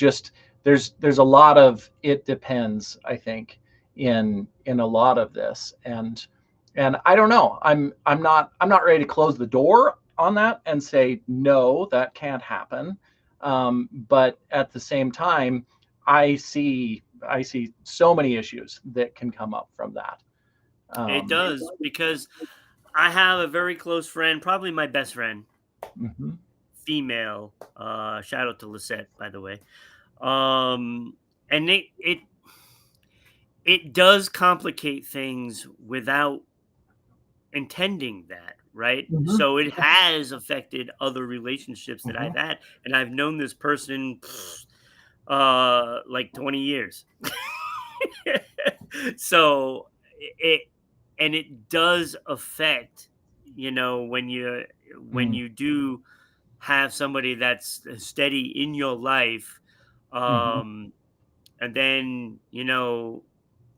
a lot of it depends. I think in a lot of this, and I don't know. I'm not ready to close the door on that and say no, that can't happen. But at the same time, I see so many issues that can come up from that. It Um, does because I have a very close friend, probably my best friend, mhm, female. Shout out to Lisette, by the way. Um, and it does complicate things without intending that, right? mhm, So it has affected other relationships that I've mhm, had, and I've known this person like 20 years. So it and it does affect, when mhm, you do have somebody that's steady in your life, mhm, um and then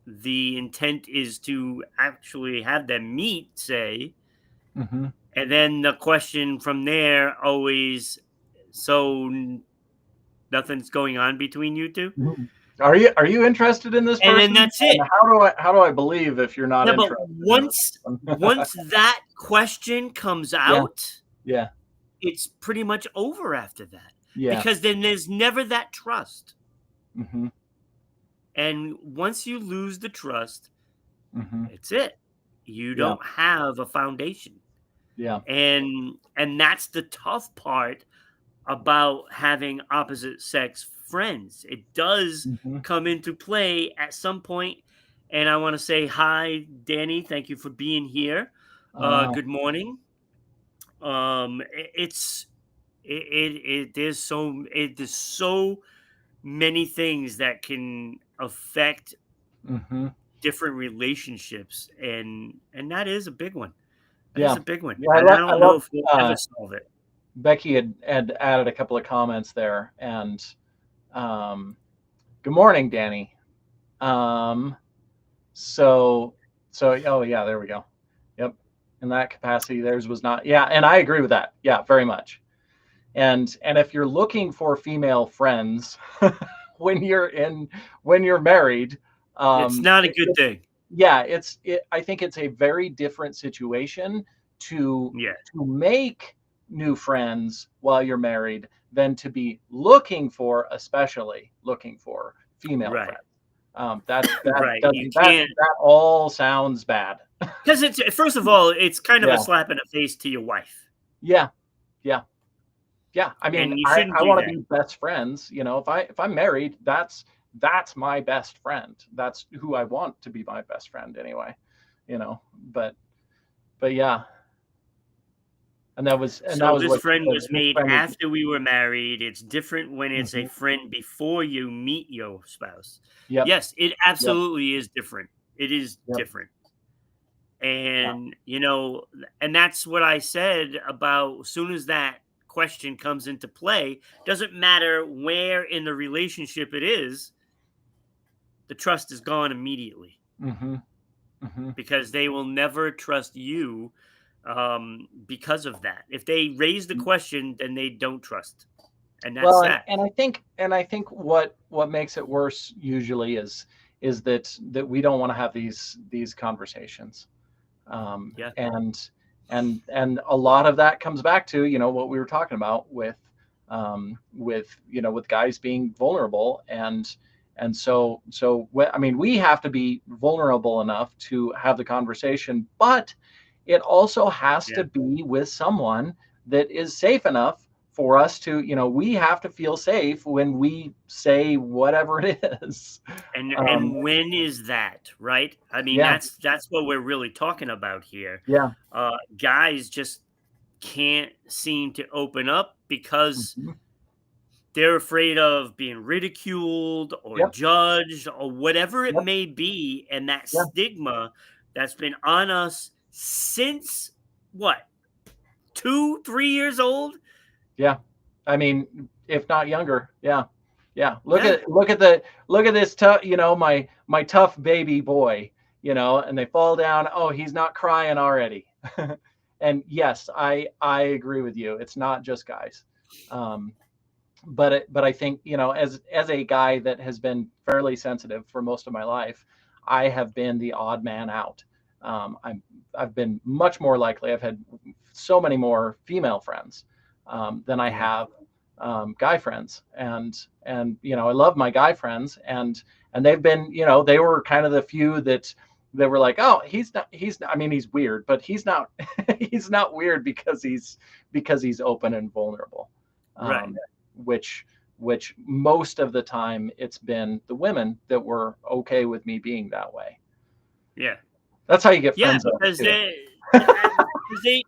the intent is to actually have them meet, say, mhm, and then the question from there always, so nothing's going on between you two, mhm. Are you interested in this and then person? that's it. And how do I believe if you're not Yeah, but interested in this person? once that question comes Yeah, out, yeah, it's pretty much over after that, yeah. because then there's never that trust. Mhm, And once you lose the trust, mhm. it's it. You Yeah, don't have a foundation. yeah. And that's the tough part about having opposite sex friends. It does Mhm. come into play at some point. And I want to say hi, Danny. Thank you for being here. Uh, Good morning. It's there's so many things that can affect mhm. different relationships, and that is a big one. That is Yeah. a big one, Yeah, and I I don't know love if we'll ever solve it. Becky had added a couple of comments there, and um, good morning, Danny. Um, so oh yeah, there we go. Yep. In that capacity, theirs was not. Yeah, and I agree with that. Yeah, very much. And if you're looking for female friends when you're married, It's not a good it's thing. yeah, I think it's a very different situation to Yeah, make new friends while you're married than to be looking for, especially looking for female right, friends. That right. You doesn't can't, that all sounds bad. because it's, first of all, it's kind of a Yeah, slap in the face to your wife, yeah, yeah, yeah. I mean, and you shouldn't I do want to that. be best friends. If I'm married, that's my best friend. That's who I want to be my best friend anyway. You know, but yeah, and that So was this what you friend said. was This made friend was. after we were married. It's different when it's a Mhm. friend before you meet your spouse. Yep, Yes, it yep, absolutely is different. It is yep. different. And, and that's what I said about as soon as that question comes into play, doesn't matter where in the relationship it is, the trust is gone immediately Mm-hmm. Mm-hmm. because they will never trust you because of that. If they raise the question, then they don't trust. And that's Well, and that. and I think what makes it worse usually is that we don't want to have these conversations, Yeah. and a lot of that comes back to what we were talking about with guys being vulnerable, and I mean, we have to be vulnerable enough to have the conversation, but it also has Yeah. to be with someone that is safe enough for us to, we have to feel safe when we say whatever it is. um, And when is that, right? I mean, yeah, that's what we're really talking about here. yeah. Guys just can't seem to open up because Mhm. they're afraid of being ridiculed or Yep, judged or whatever it yep, may be. And that yeah, stigma that's been on us since what, 2, 3 years old? yeah. I mean, if not younger, yeah, yeah. Look Yeah, at look at the look at this tough, my tough baby boy, and they fall down. Oh, he's not crying already. And yes, I agree with you. It's not just guys. Um, but I think, as a guy that has been fairly sensitive for most of my life, I have been the odd man out. I've been much more likely. I've had so many more female friends than I yeah, have guy friends, and I love my guy friends, and they've been, they were kind of the few that were like, oh, he's not, I mean, he's weird, but he's not he's not weird because he's open and vulnerable. right. um, which most of the time it's been the women that were okay with me being that way. Yeah. That's how you get Yeah, friend zones because too. they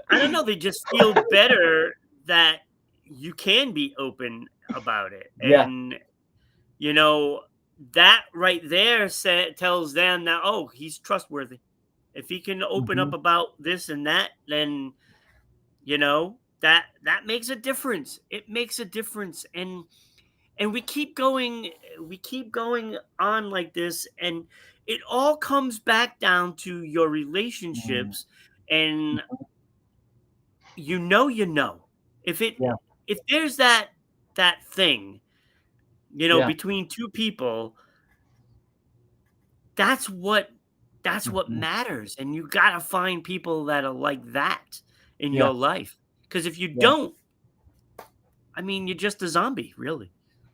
I don't know, they just feel better that you can be open about it. Yeah. And you know, that right there tells them that, oh, he's trustworthy. If he can open Hmm. up about this and that, then that makes a difference. It makes a difference. And we keep going on like this, and it all comes back down to your relationships. And if it Yeah. if there's that thing, Yeah. between two people, that's what that's what Hmm. matters. And you got to find people that are like that in Yeah. your life, because if you Yeah. don't, I mean, you're just a zombie, really.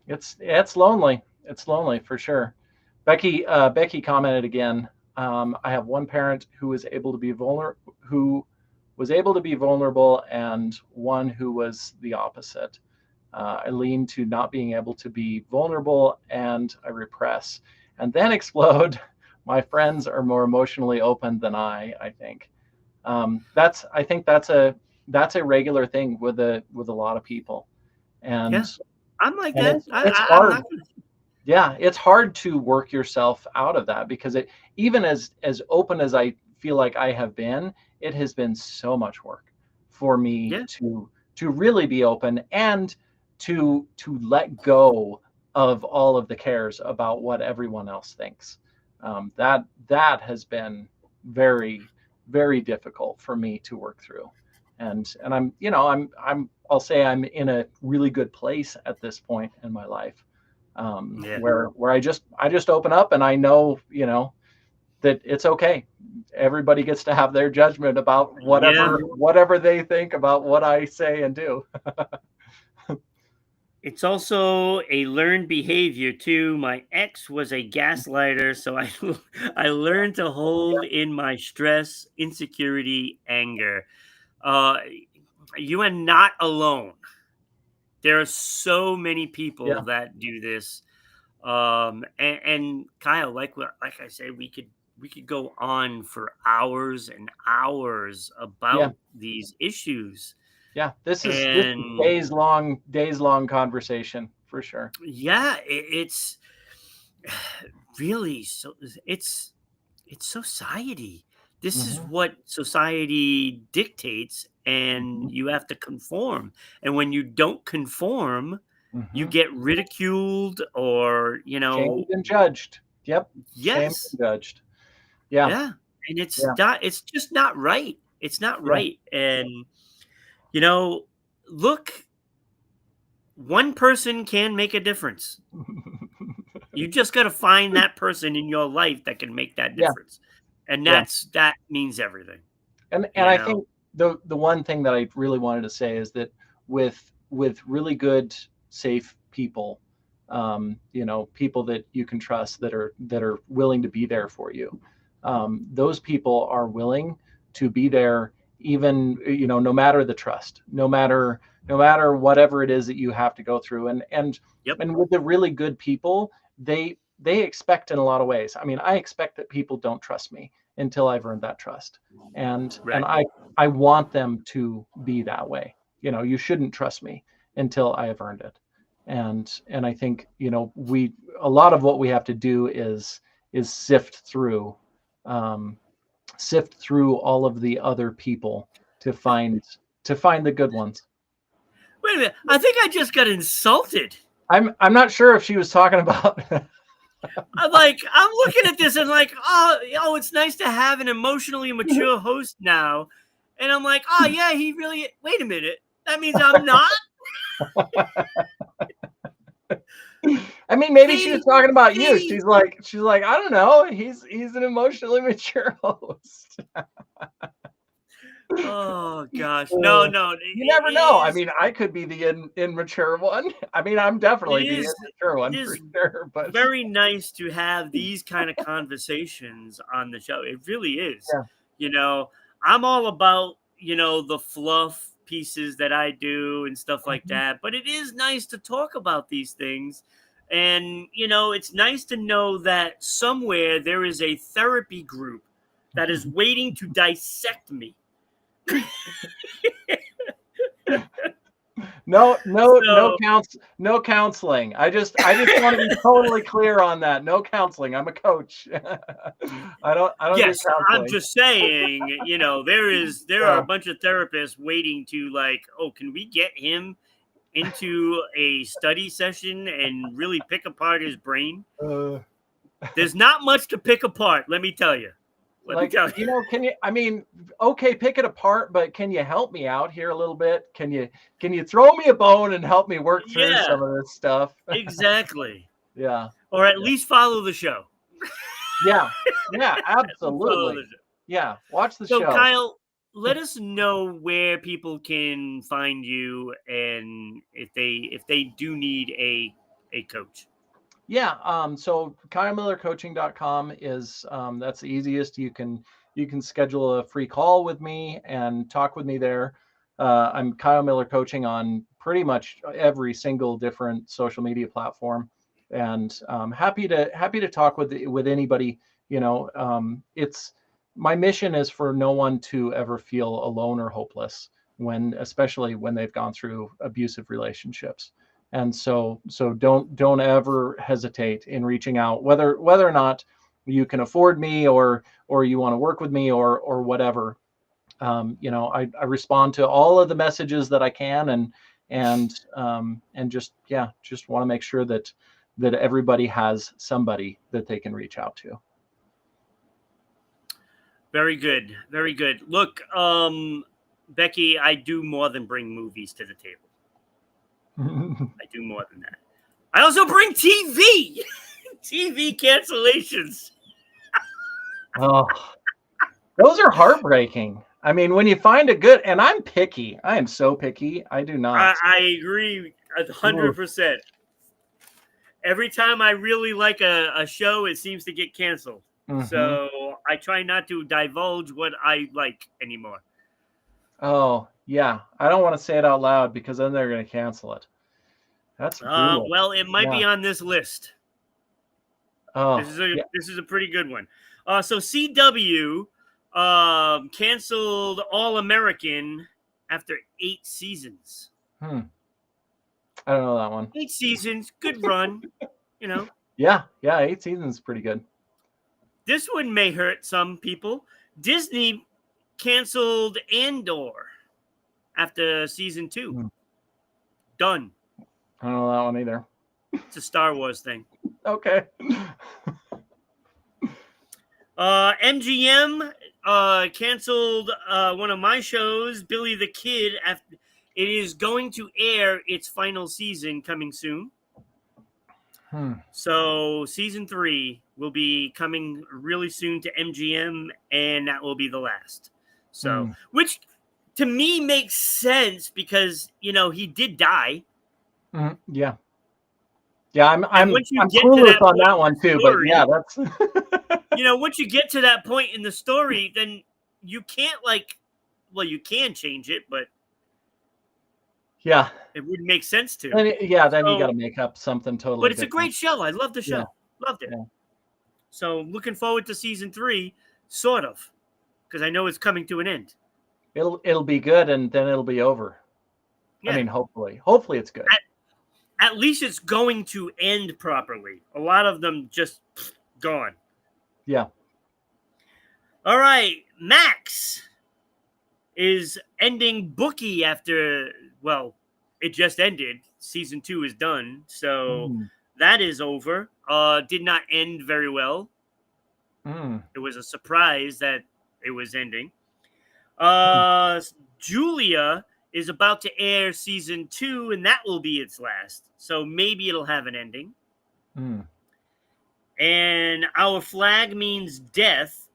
It's lonely. It's lonely for sure. Becky commented again. I have one parent who was able to be vulnerable, and one who was the opposite. I lean to not being able to be vulnerable, and I repress and then explode. My friends are more emotionally open than I think. I think that's a regular thing with a lot of people, and Yeah, I'm like and that. it's I'm hard. not gonna. Yeah, it's hard to work yourself out of that, because it, even as open as I feel like I have been, it has been so much work for me Yeah, to really be open, and to let go of all of the cares about what everyone else thinks. That has been very, very difficult for me to work through, and I'll say I'm in a really good place at this point in my life, yeah, where I just open up, and I know, that it's okay. Everybody gets to have their judgment about yeah. whatever they think about what I say and do. It's also a learned behavior too. My ex was a gaslighter, so I I learned to hold in my stress, insecurity, anger. Uh, you are not alone. There are so many people Yeah, that do this. And Kyle, like I said, we could go on for hours and hours yeah, about these issues. yeah. This is And days long conversation for sure. yeah, it's really, it's society. This is Mhm. what society dictates, Mhm. and you have to conform. And when you don't conform, you Mhm. get ridiculed or, Shamed and judged. Yep. Shamed yes. and judged. Yeah. Yeah. And Yeah. it's just not right. It's not Yeah. right. And, you know, look, one person can make a difference. You just got to find that person in your life that can make that Yeah. difference. And Yeah. that means everything, And you I know? think the one thing that I really wanted to say is that with really good, safe people, people that you can trust that are willing to be there for you, those people are willing to be there, even no matter the trust, no matter whatever it is that you have to go through, Yep. and with the really good people, they expect in a lot of ways. I mean, I expect that people don't trust me until I've earned that trust, and Right. I want them to be that way. You shouldn't trust me until I have earned it. And I think, we a lot of what we have to do is um, sift through all of the other people to find the good ones. Wait a minute. I think I just got insulted. I'm not sure if she was talking about. I'm looking at this and like, oh, it's nice to have an emotionally mature host now. And I'm like, oh yeah, he really. Wait a minute. That means I'm not. I mean, maybe she was Katie, talking about you. Katie. She's like, I don't know. He's an emotionally mature host. Oh gosh, no, Uh, no. you never know. I Is mean, I could be the immature one. I mean, I'm definitely it the is immature it one for is sure. But very nice to have these kind of conversations on the show. It really is. yeah. You know, I'm all about, the fluff pieces that I do and stuff like Mhm. that, but it is nice to talk about these things. And, it's nice to know that somewhere there is a therapy group that is waiting to dissect me. No So, no counseling. I just want to be totally clear on that. No counseling. I'm a coach. I don't do yes, I'm counseling. just saying, there are Yeah. a bunch of therapists waiting to like, oh, can we get him into a study session and really pick apart his brain? Uh, There's not much to pick apart, let me tell you. Let me like, tell you. can you, I mean, okay, pick it apart, but can you help me out here a little bit? Can you throw me a bone and help me work through Yeah, some of this stuff? exactly. Yeah. Or at Yeah. least follow the show. Yeah. Yeah, At least follow the absolutely. show. Yeah, watch the So, show. Kyle, let us know where people can find you and if they do need a coach. Yeah, so KyleMillerCoaching.com is that's the easiest. You can schedule a free call with me and talk with me there. I'm Kyle Miller Coaching on pretty much every single different social media platform, and happy to talk with anybody. It's my mission is for no one to ever feel alone or hopeless especially when they've gone through abusive relationships. And so don't ever hesitate in reaching out, whether or not you can afford me, or you want to work with me, or whatever. I respond to all of the messages that I can, and just want to make sure that everybody has somebody that they can reach out to. Very good. Very good. Look, Becky, I do more than bring movies to the table. I do more than that. I also bring TV. TV cancellations. Oh, those are heartbreaking. I mean, when you find a good, and I'm picky. I am so picky. I do I, not. I agree Ooh. 100%. Every time I really like a show, it seems to get canceled. Hmm. So I try not to divulge what I like anymore. Oh, yeah. I don't want to say it out loud because then they're going to cancel it. That's brutal. Well, it might Yeah. be on this list. This Oh, is a yeah. this is a pretty good one. So CW canceled All American after 8 seasons. Hmm. I don't know that one. 8 seasons, good run. You know, Yeah. Yeah. 8 seasons is pretty good. this one may hurt some people Disney canceled Andor after season 2. Hmm. Done. I don't know that one either. It's a Star Wars thing. Okay. MGM canceled one of my shows, Billy the Kid. After it is going to air its final season coming soon. So season 3 will be coming really soon to MGM, and that will be the last. So, which to me makes sense because he did die. Yeah. Yeah, I'm once you get to clueless that on point that in one the too, but story, yeah, that's once you get to that point in the story, then you can't you can change it, but yeah. it wouldn't make sense to. Then you got to So, make up something totally but it's a different. great show. I love the show. Yeah. Loved it. Yeah. So looking forward to season 3, sort of, because I know it's coming to an end. It'll be good, and then it'll be over. Yeah. I mean, hopefully it's good. At least it's going to end properly. A lot of them just gone. Yeah. All right, Max is ending Bookie after, it just ended. Season 2 is done, so that is over. Did not end very well. It was a surprise that it was ending. Julia is about to air season 2, and that will be its last. So maybe it'll have an ending. And Our Flag Means Death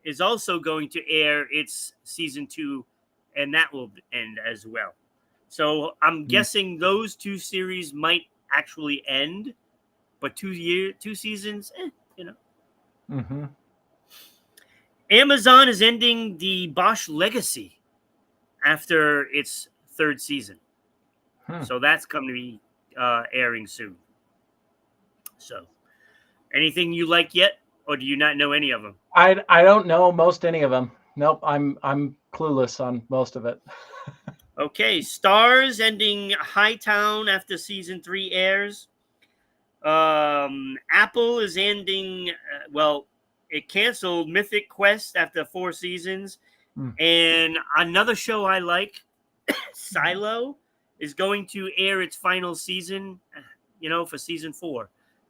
is also going to air its season 2, and that will end as well. So I'm guessing those 2 series might actually end, but 2 seasons, Amazon is ending the Bosch Legacy after its 3rd season. So that's going to be airing soon. So, anything you like yet, or do you not know any of them? I don't know any of them. Nope, I'm clueless on most of it. Okay, Stars ending Hightown after season 3 airs. Apple is ending. It canceled Mythic Quest after 4 seasons, and another show I like, Silo, is going to air its final season. For season 4.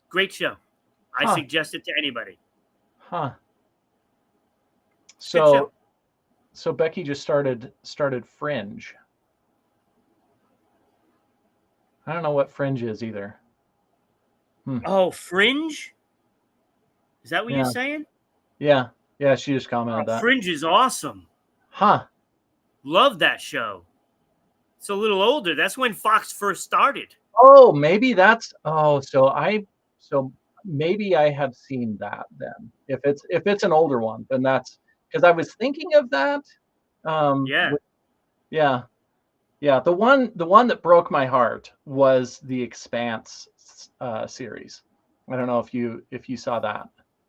Great show. I suggest it to anybody. So Becky just started Fringe. I don't know what Fringe is either. Oh, Fringe? Is that what you're saying? Yeah. She just commented that. Fringe is awesome. Love that show. It's a little older. That's when Fox first started. Oh, maybe that's. So maybe I have seen that then. If it's an older one, then that's because I was thinking of that. Yeah. The one that broke my heart was the Expanse series. I don't know if you saw that.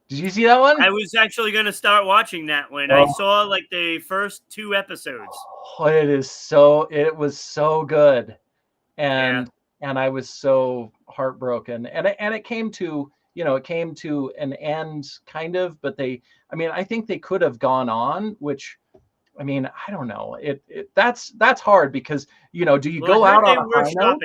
Did you see that one? I was actually going to start watching that one. I saw the first 2 episodes. It was so good, and I was so heartbroken, and it came to an end kind of, but I think they could have gone on, which I don't know. That's hard because do you go out on a high note?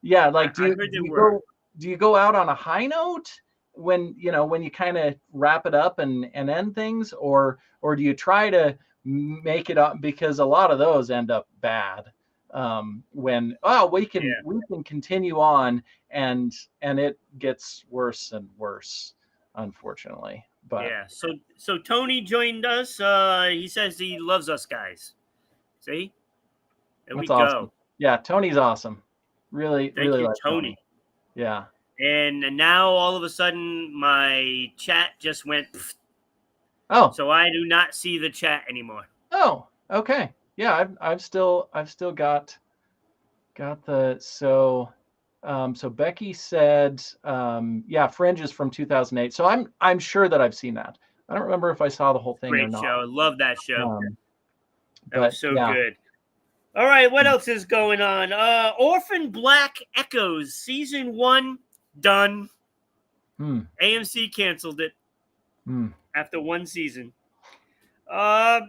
Yeah, do you go out on a high note when you kind of wrap it up and end things, or do you try to make it up, because a lot of those end up bad when we can continue on, and it gets worse and worse, unfortunately. But so Tony joined us. He says he loves us guys. See, there we go. Awesome. Yeah, Tony's awesome. Really, Thank really you, like Tony. Yeah. And now all of a sudden my chat just went. Pfft. Oh. So I do not see the chat anymore. Oh, okay. Yeah, I've still got the so Becky said Fringe is from 2008. So I'm sure that I've seen that. I don't remember if I saw the whole thing or not. Great show. Love that show. That was so yeah. good. All right, what else is going on? Orphan Black Echoes season 1 done. AMC canceled it after 1 season. Um,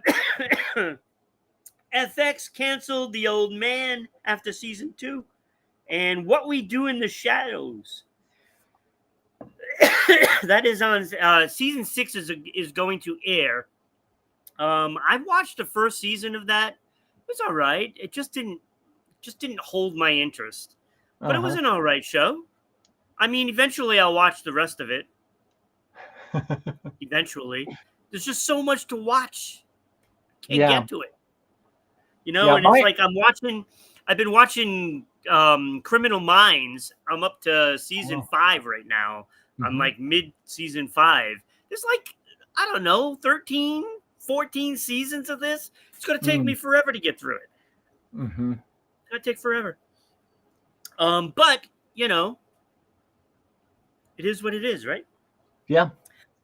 FX canceled The Old Man after season 2, and What We Do in the Shadows. That is on season 6 is going to air. I watched the first season of that. It was all right. It just didn't hold my interest, but it was Uh-huh. an all right show. I mean, eventually I'll watch the rest of it. Eventually, there's just so much to watch. Can't Yeah. get to it, Yeah. And it's like I've been watching Criminal Minds. I'm up to season Oh. 5 right now. I'm Mhm. like mid season 5. There's like, I don't know, 13, 14 seasons of this. It's going to take Mm. me forever to get through it. Mhm. It's going to take forever. But it is what it is, right? Yeah.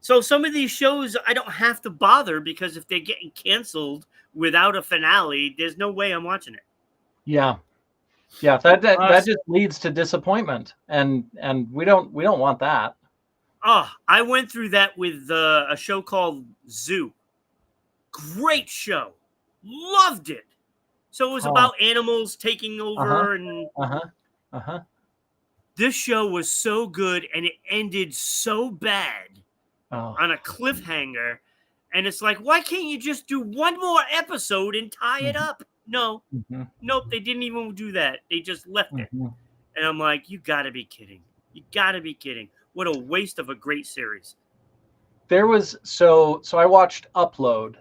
So some of these shows I don't have to bother, because if they're getting canceled without a finale, there's no way I'm watching it. Yeah. Yeah. That So just leads to disappointment, and we don't want that. I went through that with a show called Zoo. Great show. Loved it. So it was Oh. about animals taking Uh-huh. over, and Uh-huh. Uh-huh. this show was so good, and it ended so bad Oh. on a cliffhanger. And it's like, why can't you just do one more episode and tie it Mhm. up? No, Mhm. nope, they didn't even do that. They just left it. Mhm. And I'm like, you gotta be kidding. You gotta be kidding. What a waste of a great series. There was so I watched Upload.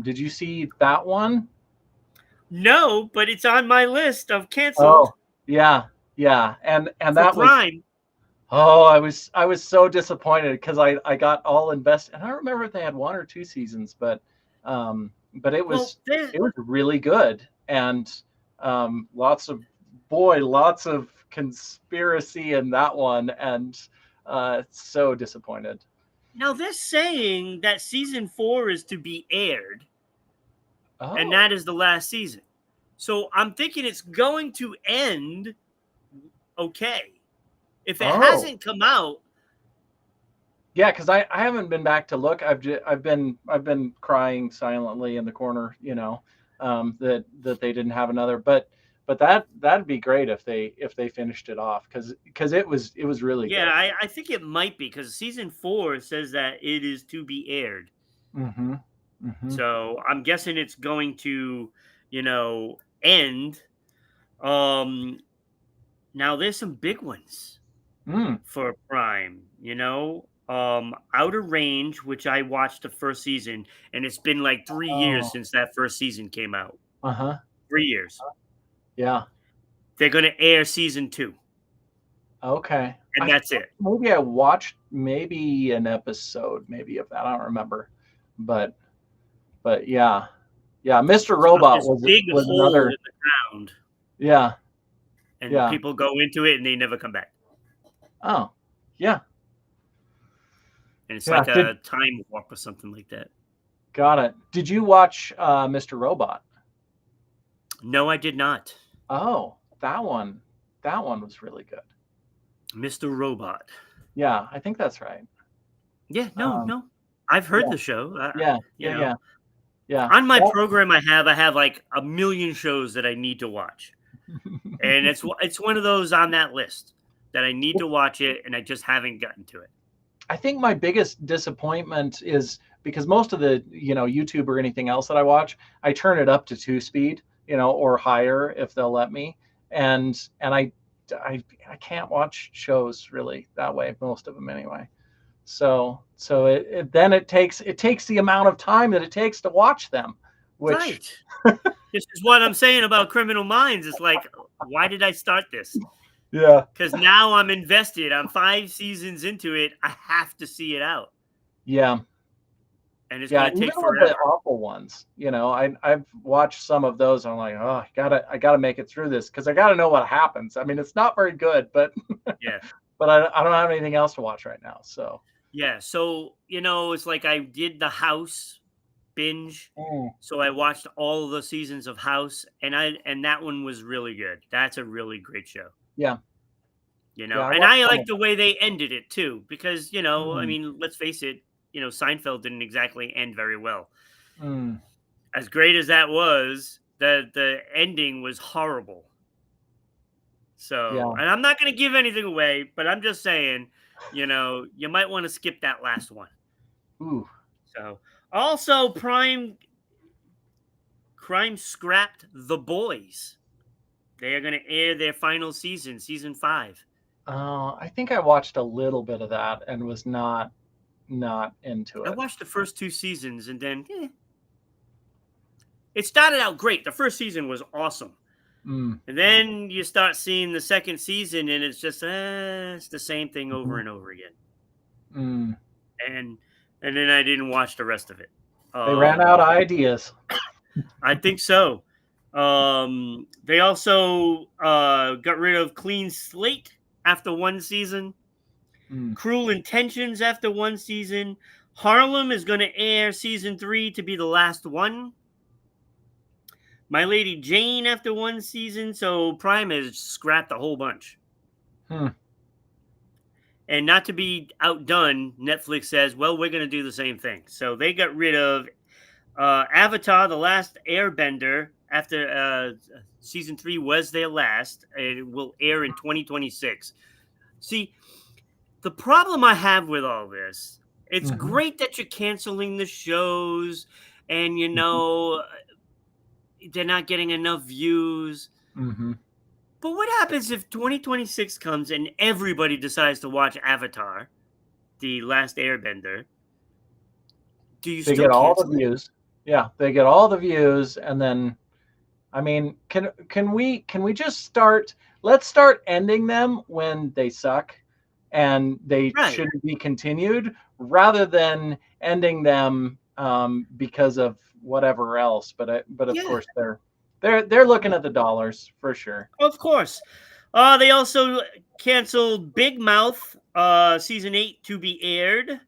Did you see that one? No, but it's on my list of canceled Oh, yeah. Yeah. And for that was, Prime. oh, I was so disappointed because I got all invested. And I don't remember if they had 1 or 2 seasons, but it Well, was it was really good. And lots of conspiracy in that one, and so disappointed. now they're saying that season 4 is to be aired, and Oh. that is the last season. So I'm thinking it's going to end okay. If it Oh. hasn't come out, Yeah, because I haven't been back to look. I've been crying silently in the corner, that they didn't have another. But that'd be great if they finished it off, because it was really yeah, good. I think it might be, because season 4 says that it is to be aired. Mm-hmm. Mm-hmm. So I'm guessing it's going to, end. Um, Now there's some big ones Mm. for Prime. Outer Range, which I watched the first season, and it's been like 3 years Oh. since that first season came out. Uh-huh. 3 years. Yeah. They're going to air season 2, Okay. and I that's thought it. maybe I watched maybe an episode maybe of that. I don't remember. But but yeah. Yeah, Mr. It's about Robot this big was hole another. in the ground, Yeah. and Yeah. people go into it and they never come back. Oh. Yeah. And it's Yeah. like a time warp or something like that. Got it. Did you watch Mr. Robot? No, I did not. Oh, that one. That one was really good. Mr. Robot. Yeah, I think that's right. Yeah, no, Um, no. I've heard yeah, the show. yeah, You yeah, know, yeah, yeah. on my That- program, I have like a million shows that I need to watch, and it's one of those on that list that I need to watch it, and I just haven't gotten to it. I think my biggest disappointment is because most of the, YouTube or anything else that I watch, I turn it up to 2 speed, or higher if they'll let me. And I can't watch shows really that way, most of them anyway. So then it takes the amount of time that it takes to watch them, which, Right. This is what I'm saying about Criminal Minds. It's like, why did I start this? yeah. Because now I'm invested. I'm 5 seasons into it. I have to see it out, Yeah. and it's Yeah, going to even take with the forever. awful ones, I've watched some of those. And I'm like, oh, I gotta make it through this because I gotta know what happens. I mean, it's not very good, but Yeah. but I don't have anything else to watch right now. So. Yeah. So, it's like I did the House binge. Mm. So I watched all of the seasons of House, and that one was really good. That's a really great show. Yeah. Yeah, I And watched I some like of the way they ended it too, because, I them. mean, let's face it, Seinfeld didn't exactly end very well. Mm. As great as that was, the ending was horrible. So, Yeah. and I'm not going to give anything away, but I'm just saying, you might want to skip that last one. Ooh. So, also, Crime scrapped The Boys. They are going to air their final season, season 5. I think I watched a little bit of that and was not into I it. watched the first 2 seasons and then it started out great. The first season was awesome. Mm. And then you start seeing the second season and it's just it's the same thing over Mhm. and over again. Mm. And then I didn't watch the rest of it. They ran out of Um ideas. I think so. They also got rid of Clean Slate after 1 season. Mm. Cruel Intentions after 1 season. Harlem is going to air season 3 to be the last one. My Lady Jane after 1 season. So Prime has scrapped a whole bunch. Hmm. And not to be outdone, Netflix says, well, we're going to do the same thing. So they got rid of Avatar: The Last Airbender after season 3 was their last. It will air in 2026. See, the problem I have with all this, it's Mhm. great that you're canceling the shows and they're not getting enough views. Mhm. But what happens if 2026 comes and everybody decides to watch Avatar, The Last Airbender? Do you They still get all the cancel it? views. Yeah, they get all the views, and then I mean, can we just start? Let's start ending them when they suck, and they Right. shouldn't be continued, rather than ending them because of whatever else. But of Yeah. course they're looking at the dollars for sure. Of course. They also canceled Big Mouth, season 8 to be aired.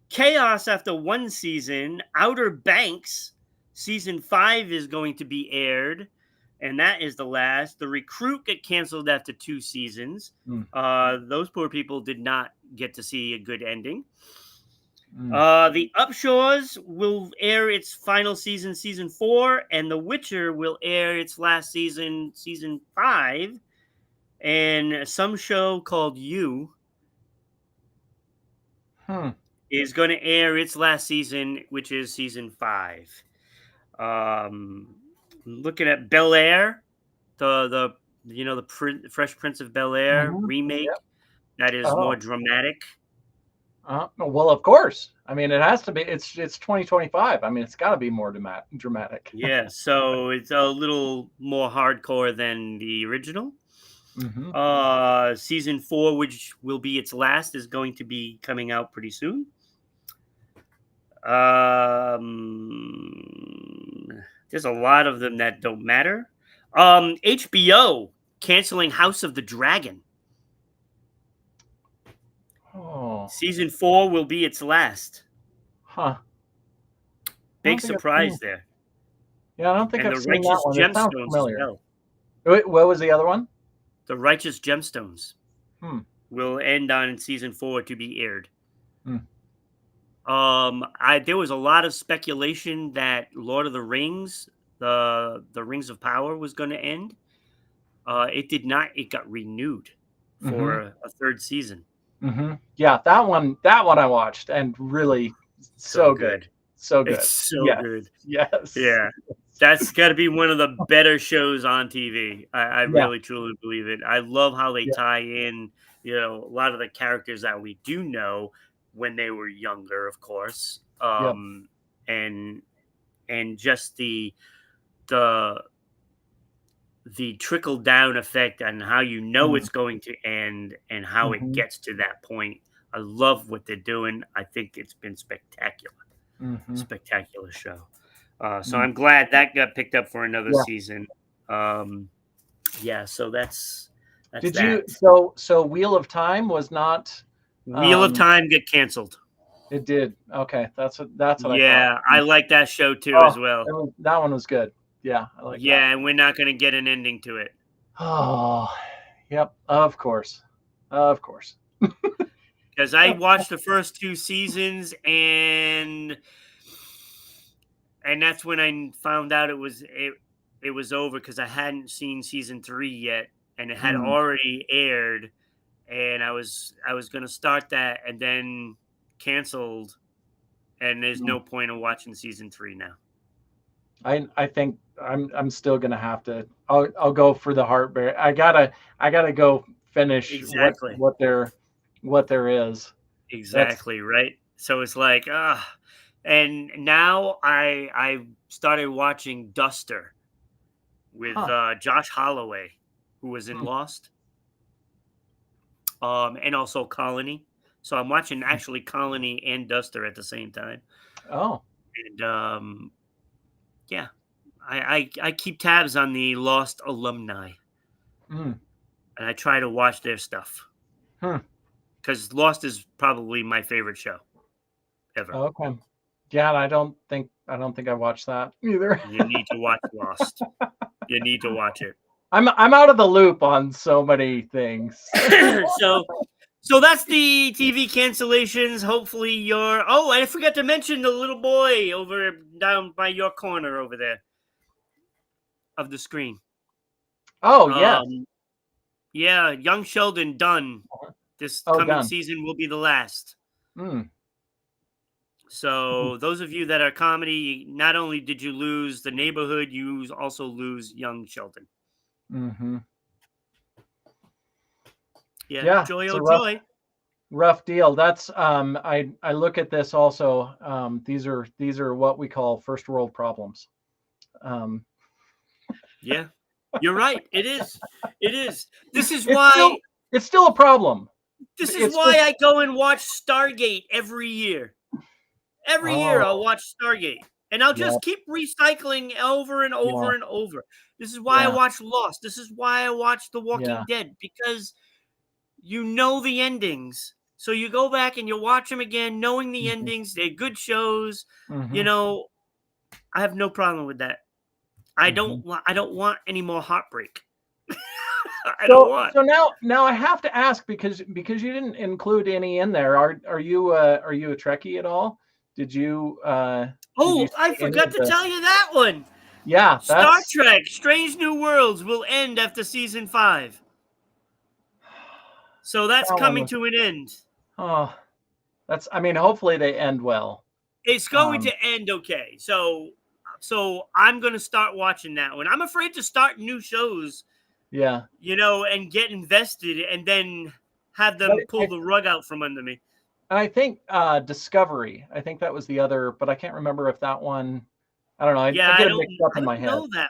Chaos after 1 season. Outer Banks, season 5 is going to be aired. And that is the last. The Recruit got canceled after 2 seasons. Mm, Those poor people did not get to see a good ending. mm. The Upshores will air its final season, season 4. And The Witcher will air its last season, season 5. And some show called You Hmm. is going to air its last season, which is season 5. Looking at Bel Air, the Fresh Prince of Bel Air Mhm. remake Yep. that is more Oh. dramatic. Well, of course. I mean, it has to be. It's 2025. I mean, it's got to be more dramatic. Yeah, so it's a little more hardcore than the original. Hmm. Season 4, which will be its last, is going to be coming out pretty soon. There's a lot of them that don't matter. HBO canceling House of the Dragon. Oh, Season 4 will be its last. huh. I Big don't think I've seen. surprise there. Yeah, I don't think And I've the seen that Righteous one. It sounds Gemstones as familiar. well. Wait, what was the other one? The Righteous Gemstones Hmm. will end on season 4 to be aired. Hmm. There was a lot of speculation that Lord of the Rings, the Rings of Power, was going to end. It did not. It got renewed Mm-hmm. for a 3rd season. Mm-hmm. Yeah, that one I watched and really So so good, good. so It's good. so Yes, good. yes, Yeah. That's got to be one of the better shows on TV. I yeah, really truly believe it. I love how they yeah. tie in, a lot of the characters that we do know when they were younger, of course. Yep. And just the the trickle down effect on how Mm, it's going to end and how it mm-hmm. gets to that point. I love what they're doing. I think it's been spectacular. Mm-hmm. Spectacular show. So Mm. I'm glad that got picked up for another Yeah. season. Um, yeah, so that's Did you? that. So Wheel of Time was not. Wheel of Um, Time get canceled. it did. Okay, that's what I thought. Yeah, I like that show too Oh, as well. that one was good. Yeah, I like that. Yeah, and we're not going to get an ending to it Oh, yep. Of course, of course. because I watched the first 2 seasons and that's when I found out it was over because I hadn't seen season 3 yet, and it had Mm. already aired, and I was gonna start that and then canceled, and there's Mm. no point in watching season 3 now. I think I'm still gonna have to. I'll go for the heartbeat. I gotta go finish Exactly. what there is. That's Exactly, right? So it's like, and now I started watching Duster with huh. Josh Holloway, who was in Hmm. Lost, and also Colony. So I'm watching actually Colony and Duster at the same time, Oh. and yeah, I keep tabs on the Lost alumni, Mm. and I try to watch their stuff Hmm. because Lost is probably my favorite show ever. Okay. Yeah, and I don't think I watched that either. You need to watch Lost. You need to watch it. I'm out of the loop on so many things. so so that's the TV cancellations. Hopefully you're and I forgot to mention the little boy over down by your corner over there of the screen. Oh yes. Um yeah, young Sheldon done. This Oh, coming done. season will be the last. Mm. So those of you that are comedy, not only did you lose the neighborhood, you also lose young Sheldon. Mm-hmm. Yeah, Yeah, joy it's oh a joy. rough deal. That's I look at this also. These are what we call first world problems. Um, Yeah. You're right. It is. It is. This is it's why still it's still a problem. This is It's why just I go and watch Stargate every year. Every year I'll oh watch Stargate. And I'll yeah, just keep recycling over and yeah, over and over. This is why I yeah, watch Lost. This is why I watch The yeah. Walking Dead, because you know the endings. So you go back and you watch them again, knowing the Hmm. endings. They're good shows. You Hmm. know, I have no problem with that. Hmm. I don't want any more heartbreak. I don't So want. so now I have to ask because you didn't include any in there. Are you a Trekkie at all? Did you Oh, I see any forgot of to the? tell you that one. Yeah, Star that's Trek Strange New Worlds will end after season 5. So that's that one coming was. to an end. Oh, that's. I mean, hopefully they end well. It's going Um, to end okay. So I'm going to start watching that one. I'm afraid to start new shows, yeah, and get invested and then have but them pull the rug out from under me. I think Discovery. I think that was the other, but I can't remember if that one. I don't know. Yeah, I get it mixed up I in my don't head. know that.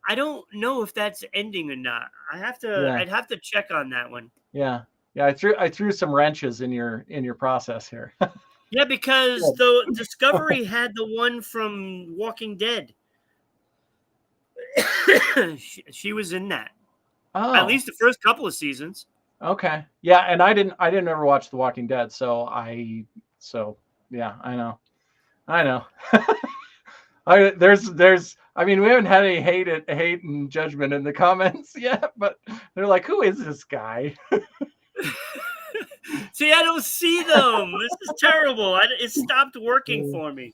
I don't know if that's ending or not. Yeah, I'd have to check on that one. yeah, yeah. I threw some wrenches in your process here. Yeah, because Good. the Discovery had the one from Walking Dead. she was in that. At Oh, least the first couple of seasons. okay. Yeah, and I didn't ever watch The Walking Dead, so yeah, I know. I know. There's I mean we haven't had any hate and judgment in the comments yet, but they're like, who is this guy? See, I don't see them. This is terrible. It stopped working for me.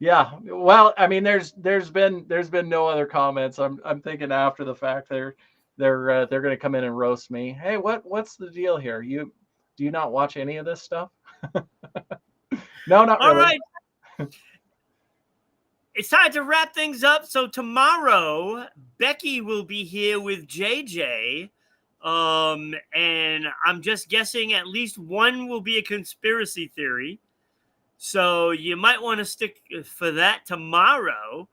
Yeah. Well, I mean there's been no other comments. I'm thinking after the fact they're going to come in and roast me. Hey, what's the deal here? Do you not watch any of this stuff? No, not All really. right. It's time to wrap things up. So tomorrow, Becky will be here with JJ. And I'm just guessing at least one will be a conspiracy theory. So you might want to stick for that tomorrow.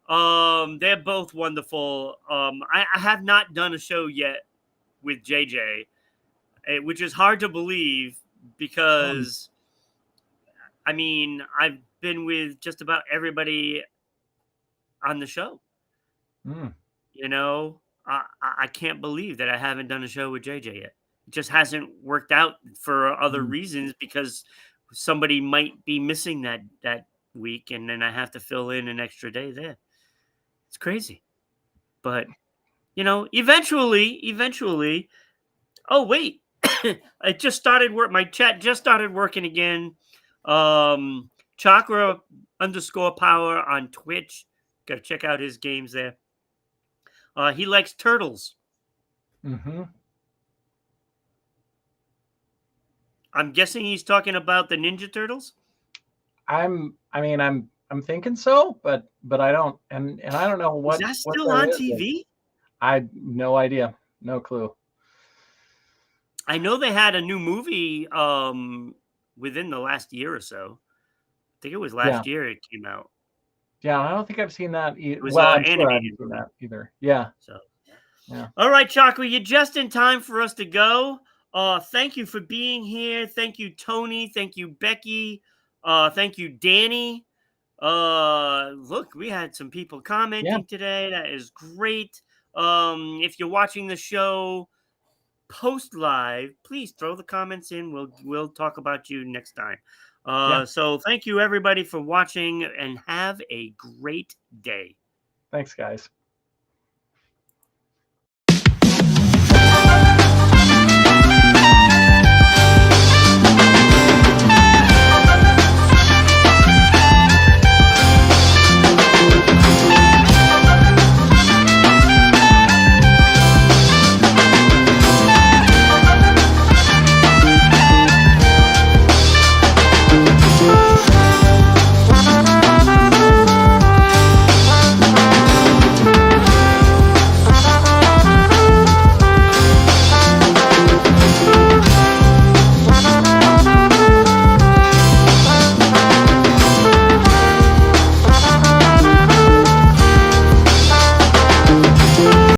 They're both wonderful. I have not done a show yet with JJ, which is hard to believe Um, because I mean I've been with just about everybody on the show. mm, You know, I can't believe that I haven't done a show with JJ yet. It just hasn't worked out for other mm. reasons because somebody might be missing that week, and then I have to fill in an extra day there. It's crazy, but eventually. Oh wait, I just started work. My chat just started working again. Um, Chakra _ power on Twitch. Go check out his games there. He likes turtles. Mm-hmm. I'm guessing he's talking about the Ninja Turtles. I'm thinking so, but I don't, and I don't know Is what that still there on is. TV? I no idea, no clue. I know they had a new movie within the last year or so. I think it was Yeah, last year it came out. yeah. I don't think I've seen that. It was Well, an I'm sure I animated haven't seen movie. that either. Yeah, So, yeah. all right, Chakra, you're just in time for us to go. Thank you for being here. Thank you, Tony. Thank you, Becky. Thank you, Danny. Look, we had some people Yeah. commenting today. That is great. If you're watching the show post live, please throw the comments in. We'll talk about you next time. Yeah. So thank you everybody for watching and have a great day. Thanks, guys.